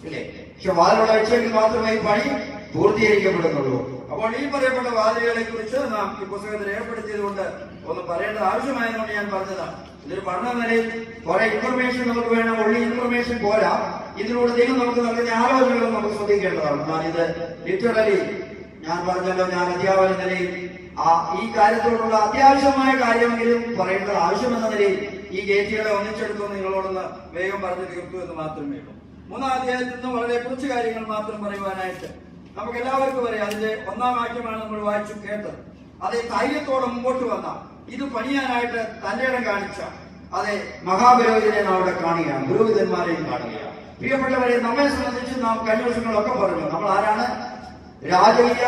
ഇല്ലേ? പക്ഷെ വാതിലൂടെ വെച്ചെങ്കിൽ മാത്രമേ ഈ പണി പൂർത്തീകരിക്കപ്പെടുന്നുള്ളൂ. അപ്പോൾ ഈ പറയപ്പെട്ട വാതിലുകളെ കുറിച്ച് നാം ഈ പുസ്തകത്തിൽ രേഖപ്പെടുത്തിയത് കൊണ്ട് ഒന്ന് പറയേണ്ടത് ആവശ്യമായതുകൊണ്ട് ഞാൻ പറഞ്ഞതാണ്. ഇതൊരു പഠന നിലയിൽ കുറെ ഇൻഫർമേഷൻ നമുക്ക് വേണം. ഉള്ളി ഇൻഫർമേഷൻ പോരാ, ഇതിലൂടെ ദൈവം നമുക്ക് നൽകുന്ന ആലോചനകളും നമുക്ക് ശ്രദ്ധിക്കേണ്ടതാണ്. ഞാനിത് ലിറ്ററലി ഞാൻ പറഞ്ഞല്ലോ, ഞാൻ അധ്യാപന നിലയിൽ ഈ കാര്യത്തോടുള്ള അത്യാവശ്യമായ കാര്യമെങ്കിലും പറയേണ്ടത് ആവശ്യമെന്ന നിലയിൽ ഈ ഗേറ്റുകളെ ഒന്നിച്ചെടുത്തു നിങ്ങളോടൊന്ന് വേഗം പറഞ്ഞു തീർത്തു എന്ന് മാത്രമേ ഉള്ളൂ. 3ാം അധ്യായത്തിൽ നിന്ന് വളരെ കുറച്ച് കാര്യങ്ങൾ മാത്രം പറയുവാനായിട്ട് നമുക്ക് എല്ലാവർക്കും അറിയാം. അതിന്റെ 1ാം വാക്യമാണ് നമ്മൾ വായിച്ചു കേട്ടത്. അതേ ധൈര്യത്തോടെ മുമ്പോട്ട് വന്ന, ഇത് പണിയാനായിട്ട് തന്റെ ഇടം കാണിച്ച അതെ മഹാപുരോഹിതനെ നാം അവിടെ കാണുകയാണ്, പുരോഹിതന്മാരെയും കാണുകയാണ്. പ്രിയപ്പെട്ടവരെ, നമ്മെ സംബന്ധിച്ച് നാം കഴിഞ്ഞ വർഷങ്ങളൊക്കെ പറഞ്ഞു, നമ്മൾ ആരാണ്? രാജകീയ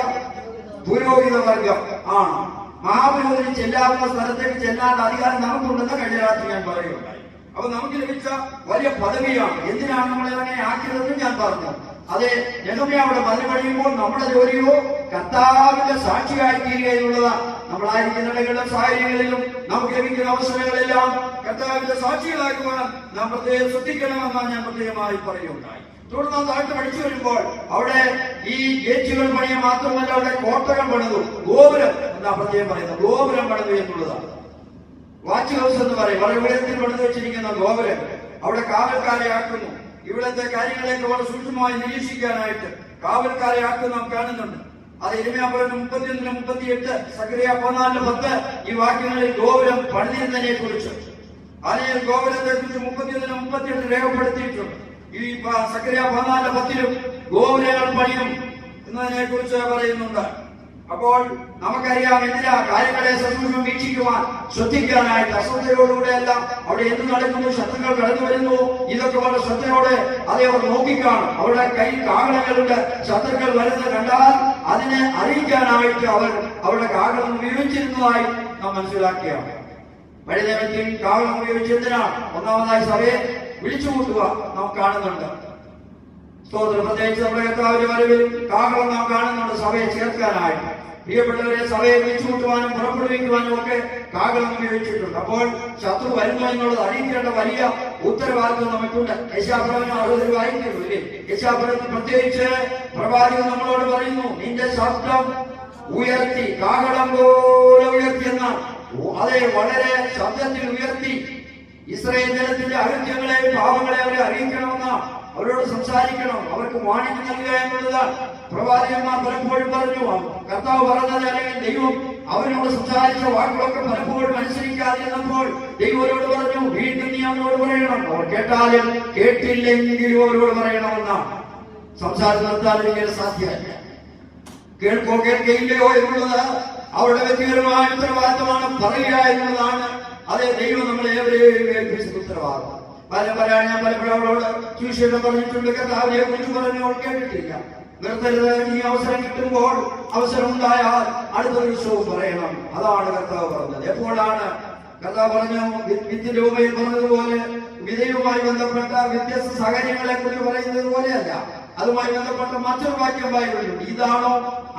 പുരോഹിത വർഗം ആണ്. മഹാപുരോഹിതന് ചെല്ലാവുന്ന സ്ഥലത്തേക്ക് ചെല്ലാനുള്ള അധികാരം നമുക്കുണ്ടെന്ന് കഴിഞ്ഞ രാത്രി ഞാൻ പറയുകയുണ്ടായി. അപ്പൊ നമുക്ക് ലഭിച്ച വലിയ പദവിയാണ്. എന്തിനാണ് നമ്മളെ അങ്ങനെ ആക്കിയതെന്ന് ഞാൻ പറഞ്ഞു. അതെ, നെഹമ്യാ അവിടെ മതിൽ പണിയുമ്പോൾ നമ്മുടെ ജോലിയോ കർത്താവിന്റെ സാക്ഷിയായി തീരുക എന്നുള്ളതാണ്. നമ്മളായിരിക്കുന്ന ഇടങ്ങളിലും സാഹചര്യങ്ങളിലും നമുക്ക് ലഭിക്കുന്ന അവസരങ്ങളെല്ലാം കർത്താവിന്റെ സാക്ഷികളാക്കുവാൻ നാം പ്രത്യേകം ശ്രദ്ധിക്കണമെന്നാണ് ഞാൻ പ്രത്യേകമായി പറയുകയുണ്ടായി. തുടർന്ന് താഴ്ത്ത് പഠിച്ചു വരുമ്പോൾ അവിടെ ഈ ഗേറ്റുകൾ പണിയ മാത്രമല്ല, അവിടെ കോട്ടകൾ പണിതു, ഗോപുരം എന്നാ പ്രത്യേകം പറയുന്നത്, ഗോപുരം പണിതു എന്നുള്ളതാണ്. വാച്ച് ഹൗസ് എന്ന് പറയും, വളരെ ഉയരത്തിൽ പണിതു വെച്ചിരിക്കുന്ന ഗോപുരം. അവിടെ കാവൽക്കാരെ ആക്കുന്നു. ഇവിടുത്തെ കാര്യങ്ങളെയൊക്കെ വളരെ സൂക്ഷ്മമായി നിരീക്ഷിക്കാനായിട്ട് കാവൽക്കാരെ ആക്കും നാം കാണുന്നുണ്ട്. അത് യിരെമ്യാ 31-38, സക്കറിയ 14-10 ഈ വാക്യങ്ങളിൽ ഗോപുരം പണിതിരുന്നതിനെ കുറിച്ച്, അല്ലെങ്കിൽ ഗോപുരത്തെ കുറിച്ച് 31-38 രേഖപ്പെടുത്തിയിട്ടുണ്ട്. ഈ സക്കറിയ 14-10 ഗോപുരങ്ങൾ പണിയും എന്നതിനെ കുറിച്ച് പറയുന്നുണ്ട്. അപ്പോൾ നമുക്കറിയാം എന്തിനാ കാര്യങ്ങളെ സസൂക്ഷ്മം വീക്ഷിക്കുവാൻ, ശ്രദ്ധിക്കാനായിട്ട്. അശ്രദ്ധയോടുകൂടെയല്ല അവിടെ എന്ത് നടക്കുന്നു, ശത്രുക്കൾ കടന്നു വരുന്നു, ഇതൊക്കെ വളരെ ശ്രദ്ധയോടെ അതേ അവർ നോക്കിക്കാണും. അവരുടെ കയ്യിൽ കാഹളങ്ങളുണ്ട്. ശത്രുക്കൾ വരുന്നത് കണ്ടാൽ അതിനെ അറിയിക്കാനായിട്ട് അവർ അവരുടെ കാഹളം ഉപയോഗിച്ചിരുന്നതായി നാം മനസ്സിലാക്കിയാണ്. പഴയ നിയമത്തിൽ കാഹളം ഉപയോഗിച്ചതിനാണ് ഒന്നാമതായി സഭയെ വിളിച്ചുകൂട്ടുക നാം കാണുന്നുണ്ട്. സ്തോത്രം. പ്രത്യേകിച്ച് നമ്മുടെ കർത്താവിന്റെ വരവിൽ കാഹളം നാം കാണുന്നുണ്ട് സഭയെ ചേർക്കാനായിട്ട്. പ്രിയപ്പെട്ടവരെ, സഭയെ വിളിച്ചുകൂട്ടുവാനും പുറപ്പെടുവിക്കുവാനും ഒക്കെ കാഹളം ഉപയോഗിച്ചിട്ടുണ്ട്. അപ്പോൾ ശത്രു വരുന്നു എന്നുള്ളത് അറിയിക്കേണ്ട വലിയ ഉത്തരവാദിത്വം നമുക്കുണ്ട്. യെശയ്യാപ്രവചനം 60 വായിക്കുന്നു ഇല്ലേ? യെശയ്യാപ്രവചനത്തിൽ പ്രത്യേകിച്ച് പ്രവാചകൻ നമ്മളോട് പറയുന്നു, നിന്റെ ശബ്ദം ഉയർത്തി, കാഹളം പോലെ ഉയർത്തി എന്നാണ്. അതെ, വളരെ ശബ്ദത്തിൽ ഉയർത്തി ഇസ്രായേൽ ജനത്തിന്റെ അകൃത്യങ്ങളെയും പാപങ്ങളെ അവരെ അറിയിക്കണമെന്നാണ്. അവരോട് സംസാരിക്കണം, അവർക്ക് വാണിജ്യം നൽകുക എന്നുള്ളതാണ്. പ്രവാചകന്മാർ പലപ്പോഴും പറഞ്ഞു, കർത്താവ് പറഞ്ഞത് അല്ലെങ്കിൽ ദൈവം അവരോട് സംസാരിച്ച വാക്കുകളൊക്കെ പലപ്പോഴും അനുസരിക്കാതിരുന്നപ്പോൾ ദൈവം അവരോട് പറഞ്ഞു, വീണ്ടും നീ അവരോട് പറയണം. അവർ കേട്ടാലും കേട്ടില്ലെങ്കിലും അവരോട് പറയണമെന്നാണ്. സംസാരം നിർത്താൻ ഒരിക്കലും സാധ്യമല്ല. കേൾക്കോ കേൾക്കയില്ലയോ എന്നുള്ളത് അവരുടെ വ്യക്തിപരമായ ഉത്തരവാദിത്തമാണ്. പറയുക എന്നുള്ളതാണ് അതേ ദൈവം നമ്മളെ ഏവരെയും ഏൽപ്പിച്ച ഉത്തരവാദിത്തം. പറയാൻ ഞാൻ പലപ്പോഴും അവളോട് സുവിശേഷം പറഞ്ഞിട്ടുണ്ട്, കർത്താവിനെ കുറിച്ച് പറഞ്ഞു, അവൾ കേട്ടിട്ടില്ല. നിർത്തരുത്, ഈ അവസരം കിട്ടുമ്പോൾ അവസരം ഉണ്ടായാൽ അടുത്ത ദിവസവും പറയണം. അതാണ് കർത്താവ് പറഞ്ഞത്. എപ്പോഴാണ് കർത്താവ് പറഞ്ഞു? വിത്തിന്റെ ഉപയിൽ പറഞ്ഞതുപോലെ വിധേയവുമായി ബന്ധപ്പെട്ട വ്യത്യസ്ത സാഹചര്യങ്ങളെ കുറിച്ച് പറയുന്നത് പോലെയല്ല, അതുമായി ബന്ധപ്പെട്ട മറ്റൊരു വാക്യം ബൈബിളിലുണ്ട്. ഇതാണോ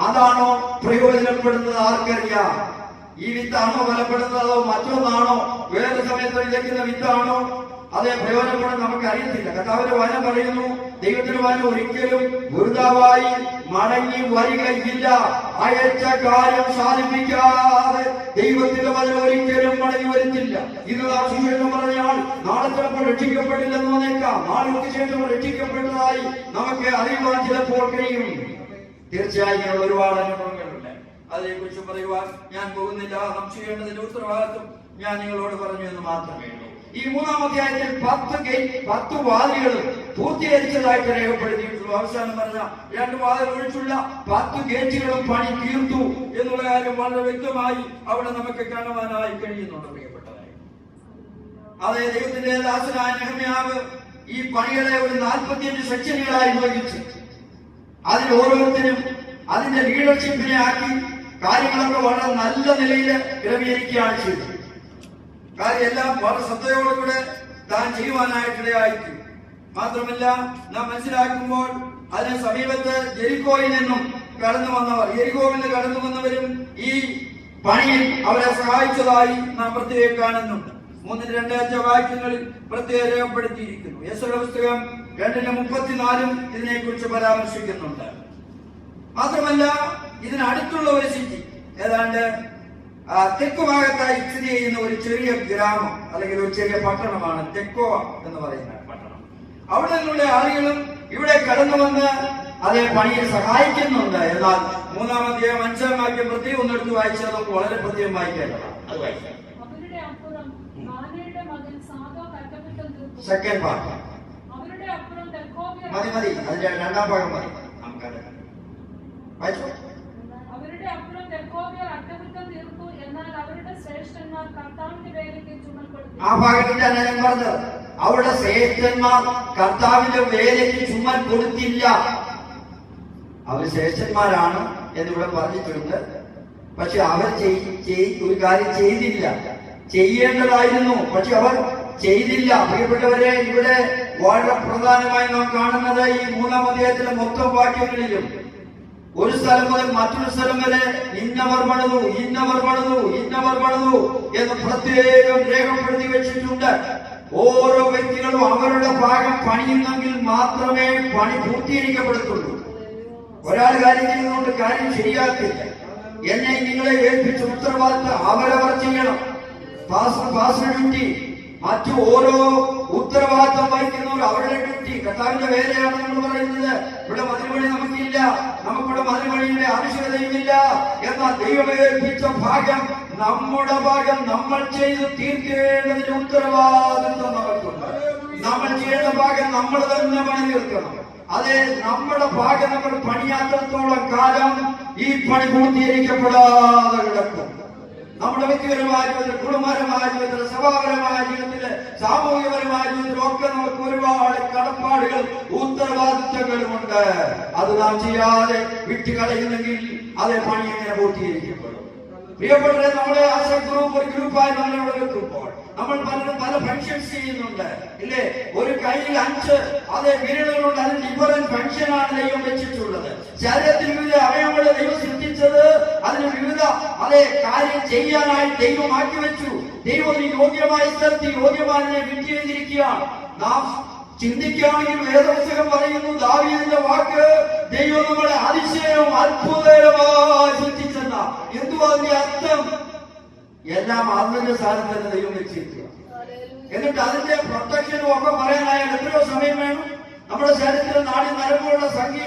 അതാണോ പ്രയോജനപ്പെടുന്നത് ആർക്കറിയാം? ഈ വിത്താണോ ഫലപ്പെടുന്നത്, അതോ മറ്റൊന്നാണോ വേറെ സമയത്ത് വിതയ്ക്കുന്ന വിത്താണോ അതേ പ്രയോജനപ്പെടുന്നത് നമുക്കറിയത്തില്ല. കർത്താവിന്റെ വചനം പറയുന്നു, ദൈവത്തിന്റെ വചനം ഒരിക്കലും വൃഥാവായി മടങ്ങി വരികയില്ല. അയച്ച കാര്യം സാധിപ്പിക്കാതെ ദൈവത്തിന്റെ വചനം ഒരിക്കലും മടങ്ങി വരുത്തില്ല. ഇത് നാം സുവിശേഷം പറഞ്ഞാൽ നാളെ ചിലപ്പോൾ രക്ഷിക്കപ്പെട്ടില്ലെന്ന് വന്നേക്കാം, നാളുകൾക്ക് ശേഷം രക്ഷിക്കപ്പെട്ടതായി നമുക്ക് അറിയുവാൻ ചിലപ്പോൾ കഴിയും. തീർച്ചയായും ഇങ്ങനെയുള്ള ഒരുപാട് അനുഭവങ്ങളുണ്ട്. അതിനെക്കുറിച്ച് പറയുവാൻ ഞാൻ പോകുന്നില്ല. നാം ചെയ്യേണ്ടതിന്റെ ഉത്തരവാദിത്വം ഞാൻ നിങ്ങളോട് പറഞ്ഞു എന്ന് മാത്രമേ ഉള്ളൂ. ഈ 3-ാം അധ്യായത്തിൽ 10 വാതിലുകളും പൂർത്തീകരിച്ചതായിട്ട് രേഖപ്പെടുത്തിയിട്ടുള്ളൂ. അവസാനം പറഞ്ഞ 2 വാതിൽ ഒഴിച്ചുള്ള 10 ഗേറ്റുകളും പണി തീർത്തു എന്നുള്ള കാര്യം വളരെ വ്യക്തമായി അവിടെ നമുക്ക് കാണുവാനായി കഴിയുന്നുണ്ട്. പ്രിയപ്പെട്ടവരെ, അതേ ദൈവത്തിന്റെ ദാസനായ നെഹമ്യാവ് ഈ പണികളെ ഒരു 45 സെക്ഷനുകളായി വിഭജിച്ചു. അതിൽ ഓരോരുത്തരും അതിന്റെ ലീഡർഷിപ്പിനെ ആക്കി കാര്യങ്ങളൊക്കെ വളരെ നല്ല നിലയിൽ ക്രമീകരിക്കുകയാണ് ചെയ്തത്. കാര്യം എല്ലാം വളരെ ശ്രദ്ധയോടുകൂടെ താൻ ചെയ്യുവാനായിട്ടിടയായിരിക്കും. മാത്രമല്ല, നാം മനസ്സിലാക്കുമ്പോൾ അതിന് സമീപത്ത് ജെരിക്കോയിൽ നിന്നും കടന്നു വന്നവർ, യെരിക്കോയിൽ നിന്ന് കടന്നു വന്നവരും ഈ പണിയിൽ അവരെ സഹായിച്ചതായി നാം പ്രത്യേകം കാണുന്നുണ്ട്. 3-2 വാക്യങ്ങളിൽ പ്രത്യേകം രേഖപ്പെടുത്തിയിരിക്കുന്നു. യെശയ്യാ പുസ്തകം 2-34 ഇതിനെക്കുറിച്ച് പരാമർശിക്കുന്നുണ്ട്. മാത്രമല്ല, ഇതിനടുത്തുള്ള ഒരു സിറ്റി, ഏതാണ്ട് തെക്ക് ഭാഗത്തായി സ്ഥിതി ചെയ്യുന്ന ഒരു ചെറിയ ഗ്രാമം അല്ലെങ്കിൽ ഒരു ചെറിയ പട്ടണമാണ് തെക്കോവ എന്ന് പറയുന്ന പട്ടണം. അവിടെ നിന്നുള്ള ആളുകളും ഇവിടെ കടന്നു വന്ന് അതേ പണിയെ സഹായിക്കുന്നുണ്ട്. എന്നാൽ 3-ാം അധ്യായം 5-ാം വാക്യം പ്രത്യേകം ഒന്നെടുത്ത് വായിച്ചാൽ നമുക്ക് വളരെ പ്രത്യേകം വായിക്കേണ്ടതാണ്. അത് വായിക്കാം. സെക്കൻഡ് പാർട്ട് മതി, അതിന്റെ 2-ാം ഭാഗം മതി. നമുക്കത് വായിച്ചോ. അവരുടെ അപ്പുറം തെക്കോവ്യർ അറ്റകുറ്റം തീർത്തു, എന്നാൽ അവരുടെ ശ്രേഷ്ഠന്മാർ കർത്താവിന്റെ വേലയ്ക്ക് ചുമൽ കൊടുത്തു. ആ ഭാഗത്തിന്റെ ഞാൻ പറഞ്ഞത്, അവരുടെ ശ്രേഷ്ഠന്മാർ കർത്താവിന്റെ വേലയ്ക്ക് ചുമൽ കൊടുത്തില്ല. അവർ ശ്രേഷ്ഠന്മാരാണ് എന്നിവിടെ പറഞ്ഞിട്ടുണ്ട്. പക്ഷെ അവർ ഒരു കാര്യം ചെയ്തില്ല. ചെയ്യേണ്ടതായിരുന്നു, പക്ഷെ അവർ ചെയ്തില്ല. പ്രിയപ്പെട്ടവരെ, ഇവിടെ വളരെ പ്രധാനമായി നാം കാണുന്നത് ഈ 3-ാം അധ്യായത്തിലെ മൊത്തം വാക്യങ്ങളിലും ഒരു സ്ഥലം മുതൽ മറ്റൊരു സ്ഥലം വരെ ഇന്നവർ പണിതു, ഇന്നവർ പണിതു, ഇന്നവർ പണിതു എന്ന് പ്രത്യേകം രേഖപ്പെടുത്തി വെച്ചിട്ടുണ്ട്. ഓരോ വ്യക്തികളും അവരുടെ ഭാഗം പണിയുന്നെങ്കിൽ മാത്രമേ പണി പൂർത്തീകരിക്കപ്പെടത്തുള്ളൂ. ഒരാൾ കാര്യം ചെയ്യുന്നതുകൊണ്ട് കാര്യം ശരിയാക്കില്ല. എന്നെ നിങ്ങളെ ഏൽപ്പിച്ച ഉത്തരവാദിത്തം അവരവർ ചെയ്യണം. പാസ്റ്റർ ഡ്യൂട്ടി, മറ്റു ഓരോ ഉത്തരവാദിത്തം വഹിക്കുന്നവർ അവരുടെ ഡ്യൂട്ടി. കർത്താവിന്റെ വേലയാണ് നമ്മൾ പറയുന്നത്. ഇവിടെ മതിൽപണി നമുക്കില്ല, നമുക്കിവിടെ മതിൽപണിയുടെ ആവശ്യകതയുമില്ല. എന്നാൽ ദൈവം ഏൽപ്പിച്ച ഭാഗം, നമ്മുടെ ഭാഗം നമ്മൾ ചെയ്ത് തീർക്കേണ്ടതിന്റെ ഉത്തരവാദിത്വം നമുക്കുണ്ട്. നമ്മൾ ചെയ്യേണ്ട ഭാഗം നമ്മൾ തന്നെ പണി തീർക്കണം. അതെ, നമ്മുടെ ഭാഗം നമ്മൾ പണിയാത്രത്തോളം കാലം ഈ പണി പൂർത്തീകരിക്കപ്പെടാതെ കിടക്കും. നമ്മുടെ വ്യക്തിപരമായ ജീവിതത്തിൽ, കുടുംബപരമായ ജീവിതത്തിൽ, സഭാപരമായ ജീവിതത്തില്, സാമൂഹികപരമായ ജീവിതത്തിലൊക്കെ നമുക്ക് ഒരുപാട് കടപ്പാടുകൾ, ഉത്തരവാദിത്തങ്ങളുമുണ്ട്. അത് നാം ചെയ്യാതെ വിട്ടുകളയുന്നെങ്കിൽ അതേ പണി എങ്ങനെ പൂർത്തീകരിക്കപ്പെടും? പ്രിയപ്പെട്ടവരെ, നമ്മളെ ആശ ഗ്രൂപ്പ് ഒരു ഗ്രൂപ്പായി നമ്മളിവിടെ വെക്കുമ്പോൾ നമ്മൾ പലരും പല ഫംഗ്ഷൻസ് ചെയ്യുന്നുണ്ട്, ഇല്ലേ? ഒരു കയ്യിൽ 5 അതേ വിരലുകളുണ്ട്. അതിന് ഡിഫറൻറ്റ് ഫംഗ്ഷനാണ് ദൈവം വെച്ചിട്ടുള്ളത്. ശരീരത്തിൽ വിവിധ അവയവങ്ങളെ ദൈവം സൃഷ്ടിച്ചത് അതിന് വിവിധ അതേ കാര്യം ചെയ്യാനായി ദൈവം മാറ്റി വെച്ചു. ദൈവം ഒരു യോഗ്യമായ സ്ഥലത്ത് യോഗ്യമാനെ വിറ്റ് ചെയ്തിരിക്കുകയാണ്. നാം ചിന്തിക്കുകയാണെങ്കിൽ വേദപുസ്തകം പറയുന്നു, ദാവീദിന്റെ വാക്ക്, ദൈവം നമ്മളെ അതിശയവും അത്ഭുതകരമായി സൃഷ്ടിച്ചെന്ന. എന്തുവാ അതിന്റെ അർത്ഥം? എല്ലാം അതിന്റെ സ്ഥാനത്ത് തന്നെ ദൈവം വെച്ചിരിക്കുക. എന്നിട്ട് അതിന്റെ പ്രൊട്ടക്ഷനും ഒക്കെ പറയാനായാലും എത്രയോ സമയം വേണം. നമ്മുടെ ശരീരത്തിൽ നാടി നരമ്പുള്ള സംഖ്യ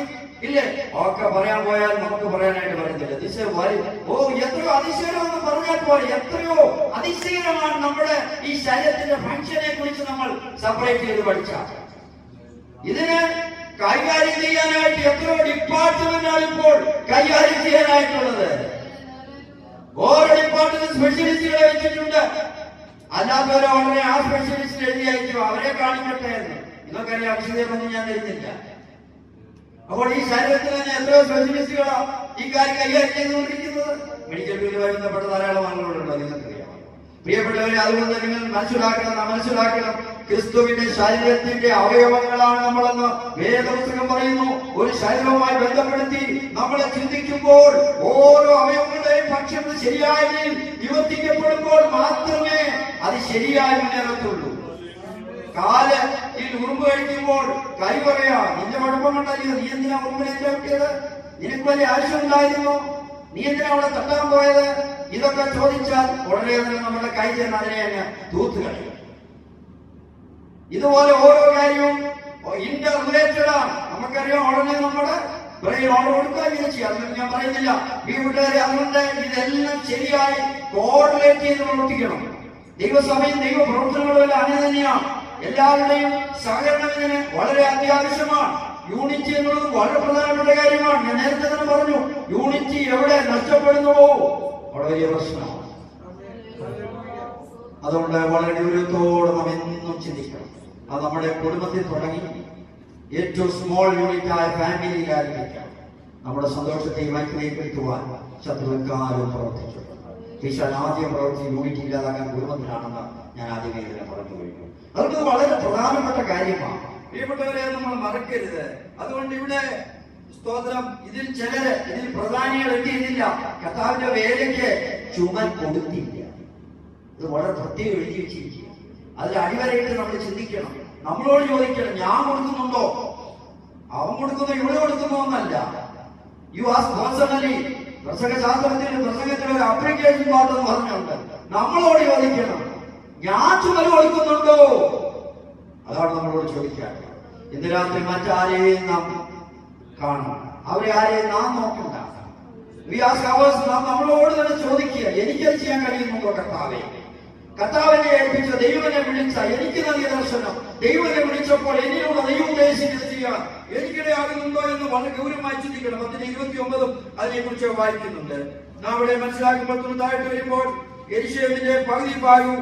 ഇല്ലേ, ഒക്കെ പറയാൻ പോയാൽ നമുക്ക് പറയാനായിട്ട് പറ്റത്തില്ല. എത്രയോ അതിശയമെന്ന് പറഞ്ഞാൽ പോലെ എത്രയോ അതിശയമാണ് നമ്മുടെ ഈ ശരീരത്തിന്റെ ഫംഗ്ഷനെ കുറിച്ച് നമ്മൾ സെപ്പറേറ്റ് ചെയ്ത് പഠിച്ചാൽ. ഇതിന് കൈകാര്യം ചെയ്യാനായിട്ട് എത്രയോ ഡിപ്പാർട്ട്മെന്റാണ് ഇപ്പോൾ കൈകാര്യം ചെയ്യാനായിട്ടുള്ളത്. ഓരോ ഡിപ്പാർട്ട്മെന്റ് സ്പെഷ്യലിസ്റ്റുകളെ വെച്ചിട്ടുണ്ട്. അല്ലാത്തവരെ ഉടനെ ആ സ്പെഷ്യലിസ്റ്റ് എഴുതി അയച്ചു, അവരെ കാണിക്കട്ടെ എന്ന്. നിങ്ങൾക്കറിയാം, വിശദീകരണമൊന്നും ഞാൻ തരുന്നില്ല. അപ്പോൾ ഈ ശരീരത്തിൽ തന്നെ എത്രയോ സ്പെഷ്യലിസ്റ്റുകളാ ഈ കാര്യം കൈകാര്യം ചെയ്തുകൊണ്ടിരിക്കുന്നത്. മെഡിക്കൽ ഫീൽഡുമായി ബന്ധപ്പെട്ട ധാരാളം ആളുകളുണ്ടോ നിങ്ങൾക്കറിയാം. പ്രിയപ്പെട്ടവരെ, അതുകൊണ്ട് നിങ്ങൾ മനസ്സിലാക്കണം, ക്രിസ്തുവിന്റെ ശരീരത്തിന്റെ അവയവങ്ങളാണ് നമ്മളെന്ന് വേദപുസ്തകം പറയുന്നു. ഒരു ശരീരവുമായി ബന്ധപ്പെടുത്തി നമ്മളെ ചിന്തിക്കുമ്പോൾ ഓരോ അവയവങ്ങളുടെയും പക്ഷം ശരിയായ നിവർത്തിക്കപ്പെടുമ്പോൾ മാത്രമേ അത് ശരിയായി മുന്നേറത്തുള്ളൂ. കാലിൽ ഉറുമ്പ് കഴിക്കുമ്പോൾ കൈ പറയാ, നിന്റെ കുഴപ്പമുണ്ടായിരുന്നു, നീ എന്തിനാ ഉറുമ്പിനെ ചവിട്ടിയത്? നിനക്ക് വലിയ ആവശ്യമുണ്ടായിരുന്നു, നീ എന്തിനാ അവിടെ തട്ടാൻ പോയത്? ഇതൊക്കെ ചോദിച്ചാൽ ഉടനെ നമ്മുടെ കൈ ചെന്ന് അതിനെ അങ്ങ് തൂത്ത് കളയും. ഇതുപോലെ ഓരോ കാര്യവും ഇന്റർ റിലേറ്റഡ് ആണ്. നമുക്കറിയാം, ഉടനെ നമ്മുടെ ബ്രെയിൻ ഓർഡർ കൊടുക്കുക, ഇങ്ങനെ ചെയ്യാം. അതൊന്നും ഞാൻ പറയുന്നില്ല വീട്ടുകാരെ. അതുകൊണ്ട് ഇതെല്ലാം ശരിയായി കോർഡിനേറ്റ് ചെയ്ത് പ്രവർത്തിക്കണം. ദൈവസഭയും ദൈവ പ്രവർത്തനങ്ങളും എല്ലാം അങ്ങനെ തന്നെയാണ്. എല്ലാവരുടെയും സഹകരണം ഇതിന് വളരെ അത്യാവശ്യമാണ്. യൂണിറ്റി എന്നുള്ളത് വളരെ പ്രധാനപ്പെട്ട കാര്യമാണ്. ഞാൻ നേരത്തെ തന്നെ പറഞ്ഞു, യൂണിറ്റി എവിടെ നഷ്ടപ്പെടുന്നുവോ അവിടെ വലിയ പ്രശ്നമാണ്. അതുകൊണ്ട് വളരെ ഗൗരവത്തോടെ നാം എന്നും ചിന്തിക്കണം. അത് നമ്മുടെ കുടുംബത്തിൽ തുടങ്ങി ഏറ്റവും സ്മോൾ യൂണിറ്റായ ഫാമിലിയിൽ ആരംഭിക്കാം. നമ്മുടെ സന്തോഷത്തെ മൈക്രേപ്പെടുത്തുവാൻ ശത്രുക്കാരും പ്രവർത്തിച്ചു. ഈശാൻ ആദ്യം പ്രവർത്തി യൂണിറ്റി ഇല്ലാതാക്കാൻ കുടുംബത്തിലാണെന്ന് ഞാൻ ആദ്യമേ തന്നെ പറഞ്ഞു കഴിഞ്ഞു. അതുകൊണ്ട് വളരെ പ്രധാനപ്പെട്ട കാര്യമാണ്. പ്രിയപ്പെട്ടവരെ, നമ്മൾ മറക്കരുത്. അതുകൊണ്ട് ഇവിടെ സ്തോത്രം, ഇതിൽ ചിലര്, ഇതിൽ പ്രധാനികൾ എന്ത് ചെയ്യുന്നില്ല, കർത്താവിന്റെ വേലയ്ക്ക് ചുമൻ കൊടുത്തില്ല. ഇത് വളരെ പ്രത്യേകം എഴുതി വെച്ചിരിക്കുക. അതിൽ അടിവരയിട്ട് നമ്മൾ ചിന്തിക്കണം. നമ്മളോട് ചോദിക്കണം, ഞാൻ കൊടുക്കുന്നുണ്ടോ? അവൻ കൊടുക്കുന്നു, ഇവിടെ കൊടുക്കുന്നു എന്നല്ല. You ask personally. പ്രസംഗത്തിൽ ഒരു അപ്ലിക്കേഷൻ പാർട്ട് എന്ന് പറഞ്ഞുണ്ട്. നമ്മളോട് ചോദിക്കണം, ഞാൻ ചുമൽ കൊടുക്കുന്നുണ്ടോ? അതാണ് നമ്മളോട് ചോദിക്കാൻ. ഇന്ന് രാത്രി മറ്റാരെയും നാം കാണണം, അവരെ ആരെയും നാം നോക്കണ്ട. നാം നമ്മളോട് തന്നെ ചോദിക്കുക, എനിക്കത് ചെയ്യാൻ കഴിയുന്നുണ്ടോ കർത്താവേ? കർത്താവിനെ ഏൽപ്പിച്ച, ദൈവനെ വിളിച്ച, എനിക്ക് നൽകിയ ദർശനം, ദൈവനെ വിളിച്ചപ്പോൾ എന്നിലൂടെ ദൈവം ഉദ്ദേശിച്ചത് ചെയ്യാൻ എനിക്കിടയാകുന്നുണ്ടോ എന്ന് വളരെ ഗൗരവമായി ചിന്തിക്കണം. 10:29 അതിനെക്കുറിച്ച് വായിക്കുന്നുണ്ട്. നാം ഇവിടെ മനസ്സിലാക്കുമ്പോൾ താഴോട്ട് വരുമ്പോൾ യെരൂശലേമിന്റെ പകുതി ഭാഗവും,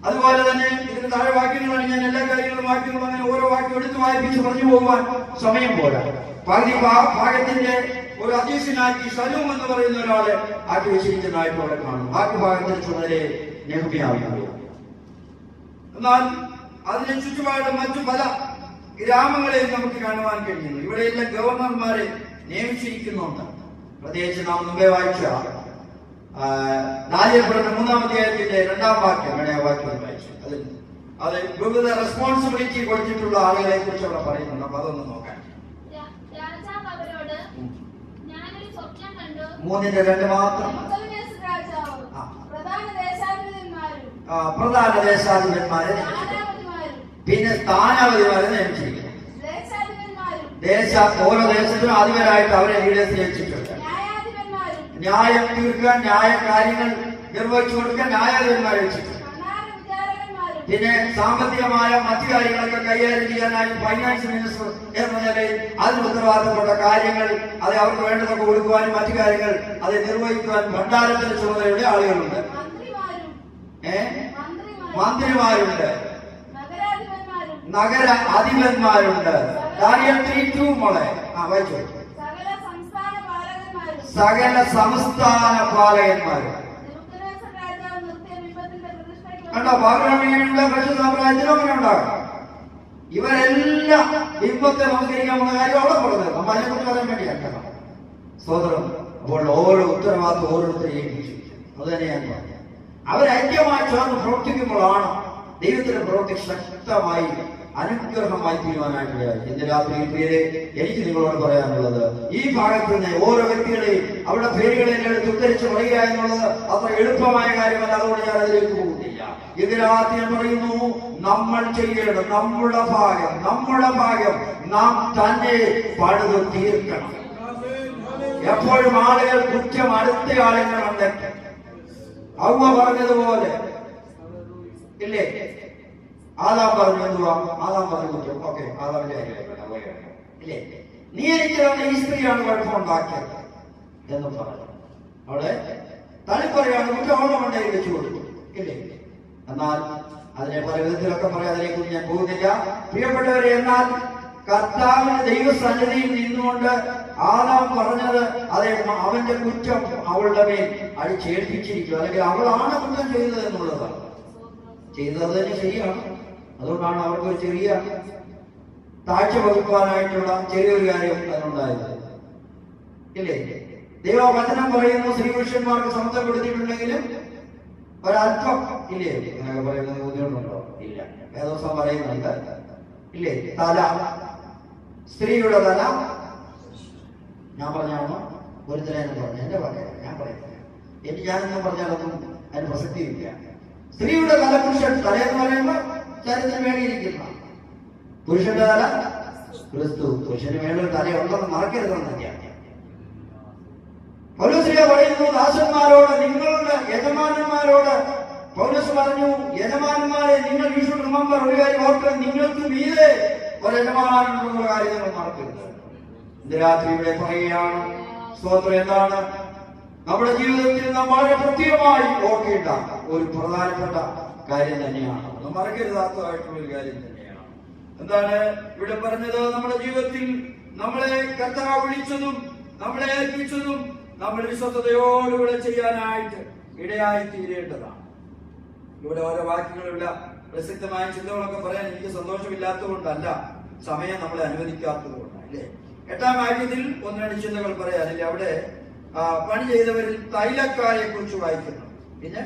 അതുപോലെ തന്നെ ഇതിന് താഴെ വാക്യങ്ങളാണ്. ഞാൻ എല്ലാ കാര്യങ്ങളും വാക്യങ്ങളും അങ്ങനെ ഓരോ വാക്യം എടുത്ത് വായിപ്പിച്ച് പറഞ്ഞു പോകുവാൻ സമയം പോരാ. പകുതി ഭാഗത്തിന്റെ ഒരു അധ്യക്ഷനാക്കി ശലൂം എന്ന് പറയുന്ന ഒരാളെ ആക്കി വെച്ചിരിക്കുന്നതായിട്ട് അവിടെ കാണും. ബാക്കി ഭാഗത്തിന് ചുമതല നെഹ്മ്യാവിനാണ്. എന്നാൽ അതിന് ചുറ്റുപാട് മറ്റു പല ഗ്രാമങ്ങളെയും നമുക്ക് കാണുവാൻ കഴിയുന്നു. ഇവിടെയെല്ലാം ഗവർണർമാരെ നിയമിച്ചിരിക്കുന്നുണ്ട്. പ്രത്യേകിച്ച് നാം മുമ്പേ വായിച്ച ദാനിയേൽ 3-ാം അധ്യായത്തിന്റെ 2-ാം വാക്യം വായിച്ചു. അത് വിവിധ റെസ്പോൺസിബിലിറ്റി കൊടുത്തിട്ടുള്ള ആളുകളെ കുറിച്ച് അവിടെ പറയുന്നുണ്ട്. അപ്പൊ അതൊന്ന് നോക്കാം. 3:2 മാത്രം. പ്രധാന ദേശാധിപന്മാരെ പിന്നെ സ്ഥാനാപതിമാരെ നിയമിച്ചിരിക്കുന്നു. ഓരോ ദേശത്തിനും അധിപരായിട്ട് അവരെ ലീഡേഴ്സ് നിയമിച്ചിട്ടുണ്ട്. ന്യായം തീർക്കാൻ, ന്യായ കാര്യങ്ങൾ നിർവഹിച്ചു കൊടുക്കാൻ ന്യായാധിപന്മാരെ വെച്ചിട്ടുണ്ട്. പിന്നെ സാമ്പത്തികമായ മറ്റു കാര്യങ്ങളൊക്കെ കൈകാര്യം ചെയ്യാനായി ഫൈനാൻസ് മിനിസ്റ്റർ എന്ന നിലയിൽ അതിന് ഉത്തരവാദിത്തപ്പെട്ട കാര്യങ്ങൾ അത് അവർക്ക് വേണ്ടതൊക്കെ കൊടുക്കുവാനും മറ്റു കാര്യങ്ങൾ അത് നിർവഹിക്കുവാൻ ഭണ്ഡാരത്തിന്റെ ചുമതലയുടെ ആളുകളുണ്ട്. മന്ത്രിമാരുണ്ട്, നഗര അധിപന്മാരുണ്ട്. ദാനിയേൽ 3:2 മോളെ വായിച്ചു. സകല സംസ്ഥാന പാലകന്മാരും കണ്ടോ. ബാബിലോണിയയിലുള്ള പക്ഷി സാമ്രാജ്യത്തിലും അങ്ങനെ ഉണ്ടാകും. ഇവരെല്ലാം ബിംബത്തെ നമസ്കരിക്കാനുള്ള കാര്യം അവിടെ പറഞ്ഞത് നമ്മൾ അതിനെക്കുറിച്ച് പറയാൻ വേണ്ടിയാണ്. സോദരം, അപ്പോൾ ഓരോ ഉത്തരവാദിത്വം ഓരോരുത്തരെയും ഏൽപ്പിച്ചു. അത് തന്നെ ഞാൻ പറഞ്ഞു. അവരൈക്യമായി ചേർന്ന് പ്രവർത്തിക്കുമ്പോഴാണ് ദൈവത്തിന്റെ പ്രവൃത്തി ശക്തമായി അനുഗ്രഹമായി തീരുവാനായിട്ടിടയായി. ഇന്ന് രാത്രി പേരെ എനിക്ക് നിങ്ങളോട് പറയാനുള്ളത്, ഈ ഭാഗത്ത് നിന്ന് ഓരോ വ്യക്തികളെയും അവരുടെ പേരുകളെ എടുത്ത് ഉദ്ധരിച്ച് പറയുക എന്നുള്ളത് അത്ര എളുപ്പമായ കാര്യമല്ല. അതുകൊണ്ട് ഞാൻ അതിലേക്ക് പോകുന്നില്ല. ഇന്ന് രാത്രി ഞാൻ പറയുന്നു, നമ്മൾ ചെയ്യേണ്ടത് നമ്മുടെ ഭാഗം നാം തന്നെ പണിത് തീർക്കണം. എപ്പോഴും ആളുകൾ കുറ്റം അടുത്ത ആളുകൾ കണ്ടെത്തും. അവ പറഞ്ഞതുപോലെ ഇല്ലേ, ആദാം പറഞ്ഞു എന്തുവാ, ആദാം പറഞ്ഞു കുറ്റം. ഓക്കെ, ആദാമിന്റെ കാര്യം ഇല്ലേ, നീ എനിക്ക് തന്നെ ഈ സ്ത്രീയാണ് കുഴപ്പമുണ്ടാക്കിയത് എന്ന് പറഞ്ഞു. അവിടെ തളിപ്പറയാണ് കുറ്റം അവളുടെ മണ്ടയിൽ വെച്ചു കൊടുത്തു ഇല്ലേ. എന്നാൽ അതിനെ പല വിധത്തിലൊക്കെ പറയാം, അതിനെക്കുറിച്ച് ഞാൻ പോകുന്നില്ല. പ്രിയപ്പെട്ടവരെ, എന്നാൽ കർത്താവിന്റെ ദൈവസന്നിധിയിൽ നിന്നുകൊണ്ട് ആദാം പറഞ്ഞത് അതെ, അവന്റെ കുറ്റം അവളുടെ മേൽ അടിച്ചേൽപ്പിച്ചിരിക്കും. അല്ലെങ്കിൽ അവളാണ് കുറ്റം ചെയ്തത് എന്നുള്ളതാണ്. ചെയ്തത് തന്നെ ശരിയാണ്. അതുകൊണ്ടാണ് അവർക്കൊരു ചെറിയ താഴ്ച വകുപ്പാനായിട്ടുള്ള ചെറിയൊരു കാര്യം അതിനുണ്ടായത് ഇല്ലേ. ദൈവവചനം പറയുന്നു, സ്ത്രീ പുരുഷന്മാർക്ക് സമത്വപ്പെടുത്തിയിട്ടുണ്ടെങ്കിലും ഒരല്പം ഇല്ലേ, അങ്ങനെയൊക്കെ പറയുന്നത് ബുദ്ധിമുട്ടുണ്ടോ? ഇല്ല. വേദോസം പറയുന്നുണ്ട് ഇല്ലേ, തല, സ്ത്രീയുടെ തല. ഞാൻ പറഞ്ഞാണോ ഒരുത്തരം പറഞ്ഞു? എന്റെ പറയാം, ഞാൻ പറയുന്നില്ല. ഞാനൊന്നും പറഞ്ഞാലൊന്നും അതിന് പ്രസക്തിയില്ല. സ്ത്രീയുടെ തല പുരുഷൻ, തലയെന്ന് പറയുമ്പോൾ ശരീരത്തിന് മേളിയിരിക്കുന്ന, പുരുഷന്റെ തല ക്രിസ്തു. പുരുഷന് മേളിൽ തലയുണ്ടെന്ന് മറക്കരുതെന്ന് തന്നെയാണ്. പൗലോസ് പറയുന്നു, ദാസന്മാരോട്, നിങ്ങളുടെ യജമാനന്മാരോട് പൗലോസ് പറഞ്ഞു, യജമാനന്മാരെ നിങ്ങൾ യു ഷുഡ് റിമെമ്പർ, ഒരു കാര്യം ഓർക്കുക, നിങ്ങൾക്ക് മീതെ ഒരു യജമാനുള്ള കാര്യം നിങ്ങൾ മറക്കരുത്. ഇന്ന് രാത്രി ഇവിടെ പറയുകയാണ്. സ്തോത്രം. എന്താണ് നമ്മുടെ ജീവിതത്തിൽ നാം വളരെ പ്രത്യേകമായി ഓർക്കേണ്ട ഒരു പ്രധാനപ്പെട്ട കാര്യം തന്നെയാണ്. അത് മറക്കരുതാത്തതായിട്ടുള്ള ഒരു കാര്യം തന്നെയാണ്. എന്താണ് ഇവിടെ പറഞ്ഞത്? നമ്മുടെ ജീവിതത്തിൽ നമ്മളെ കർത്താവ് വിളിച്ചതും നമ്മളെ ഏൽപ്പിച്ചതും നമ്മൾ വിശ്വസ്തയോടുകൂടെ ചെയ്യാനായിട്ട് ഇടയായി തീരേണ്ടതാണ്. ഇവിടെ ഓരോ വാക്യങ്ങളുള്ള പ്രസക്തമായ ചിന്തകളൊക്കെ പറയാൻ എനിക്ക് സന്തോഷമില്ലാത്തതുകൊണ്ടല്ല, സമയം നമ്മളെ അനുവദിക്കാത്തത് കൊണ്ടാണ് അല്ലേ. 8-ാം വാക്യത്തിൽ 1-2 ചിന്തകൾ പറയാനില്ല. അവിടെ പണി ചെയ്തവരിൽ തൈലക്കാരെ കുറിച്ച് വായിക്കുന്നു. പിന്നെ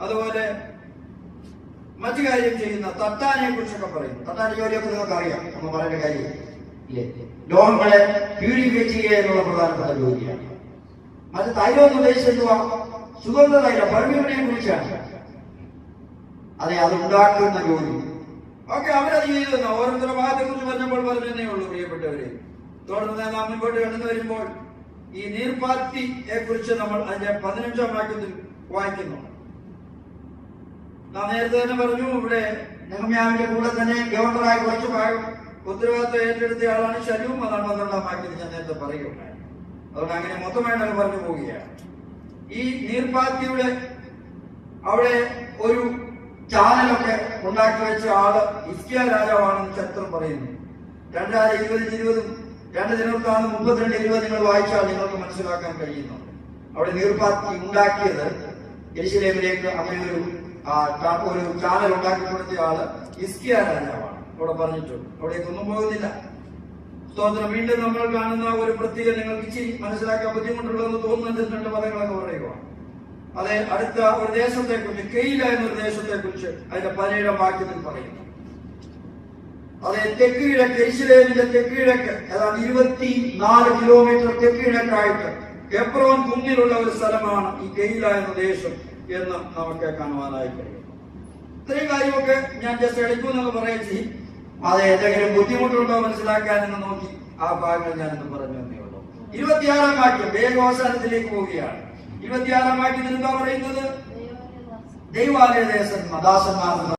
അതുപോലെ മറ്റു കാര്യം ചെയ്യുന്ന തട്ടാനെ കുറിച്ചൊക്കെ പറയുന്നു. തട്ടാന്റെ ജോലിയൊക്കെ നിങ്ങൾക്ക് അറിയാം, നമ്മൾ പറയുന്ന കാര്യം ഇല്ലേ. ലോഹങ്ങളെ പ്യൂരിഫൈ ചെയ്യുക എന്നുള്ള പ്രധാനപ്പെട്ട ജോലിയാണ്. മറ്റു തൈലം എന്ന് ഉദ്ദേശിച്ചെന്തുവാ? സുഗന്ധ തൈലം, പെർഫ്യൂമിനെ കുറിച്ചാണ്. അതെ, അത് ഉണ്ടാക്കുന്ന ജോലി. ഓക്കെ, അവരത് ചെയ്തു. ഓരോരുത്തരുടെ ഭാഗത്തെ കുറിച്ച് പറഞ്ഞപ്പോൾ പറഞ്ഞതേ ഉള്ളൂ പ്രിയപ്പെട്ടവരെ. തുടർന്ന് നാം മുൻപോട്ട് കടന്നു വരുമ്പോൾ ഈ നീർപ്പാത്തിയെ കുറിച്ച് നമ്മൾ അതിന്റെ 15-ാം വാക്യത്തിൽ വായിക്കുന്നു. നാം നേരത്തെ തന്നെ പറഞ്ഞു, ഇവിടെ നെഹമ്യാവിന്റെ കൂടെ തന്നെ ഗവർണറായി കുറച്ച് ഭാഗം ഉത്തരവാദിത്വം ഏറ്റെടുത്ത ആളാണ് ശലൂം. അതാണ് 12-ാം വാക്യത്തിൽ ഞാൻ നേരത്തെ പറയുകയുണ്ടായി. അതുകൊണ്ട് അങ്ങനെ മൊത്തമായിട്ട് പറഞ്ഞു പോവുകയാണ്. ഈ നീർപ്പാത്തിയുടെ അവിടെ ഒരു ചാനലൊക്കെ ഉണ്ടാക്കി വെച്ച ആള് ഹിസ്കിയാ രാജാവാണെന്ന് ചരിത്രം പറയുന്നു. 2:20-20 2 ദിനവൃത്താന്തം 32-20 നിങ്ങൾ വായിച്ചാൽ നിങ്ങൾക്ക് മനസ്സിലാക്കാൻ കഴിയുന്നു. അവിടെ നീർപ്പാത്തി ഉണ്ടാക്കിയത് യെരുശലേമിലേക്ക് അങ്ങനെ ഒരു ഒരു ചാനൽ ഉണ്ടാക്കി കൊടുത്ത ആള് ഹിസ്കിയ രാജാവാണ്. അവിടെ പറഞ്ഞിട്ടുണ്ട്. അവിടേക്കൊന്നും പോകുന്നില്ല. സ്തോത്രം. വീണ്ടും നമ്മൾ കാണുന്ന ഒരു പ്രത്യേക നിങ്ങൾക്ക് ഇച്ചിരി മനസ്സിലാക്കാൻ ബുദ്ധിമുട്ടുള്ളതെന്ന് തോന്നുന്നത് 2 പദങ്ങളൊക്കെ പറയുക. അതെ, അടുത്ത ഒരു ദേശത്തെ കുറിച്ച്, കെയില എന്നൊരു ദേശത്തെ കുറിച്ച് അതിന്റെ 17 വാക്യത്തിൽ പറയുന്നു. അതെ, തെക്ക് കിഴക്ക്, യെരൂശലേമിന്റെ തെക്ക് കിഴക്ക് ഏതാണ്ട് 24 കിലോമീറ്റർ തെക്ക് കിഴക്കായിട്ട് ഹെബ്രോൻ കുന്നിലുള്ള ഒരു സ്ഥലമാണ് ഈ കെയില എന്ന ദേശം എന്ന് നമുക്ക് കാണുവാനായി കഴിയും. ഇത്രയും കാര്യമൊക്കെ ഞാൻ ജസ്റ്റ് എടുക്കുമെന്നൊക്കെ പറയാൻ ചെയ്യും. അത് എന്തെങ്കിലും ബുദ്ധിമുട്ടുണ്ടോ മനസ്സിലാക്കാൻ എന്ന് നോക്കി ആ ഭാഗങ്ങൾ ഞാനെന്ന് പറഞ്ഞു എന്നേ ഉള്ളൂ. 26 വാക്യം വേഗവസാനത്തിലേക്ക് പോവുകയാണ്. 26 വാക്യത്തിൽ എന്താ പറയുന്നത്? ദൈവാലയ ദാസന്മാർ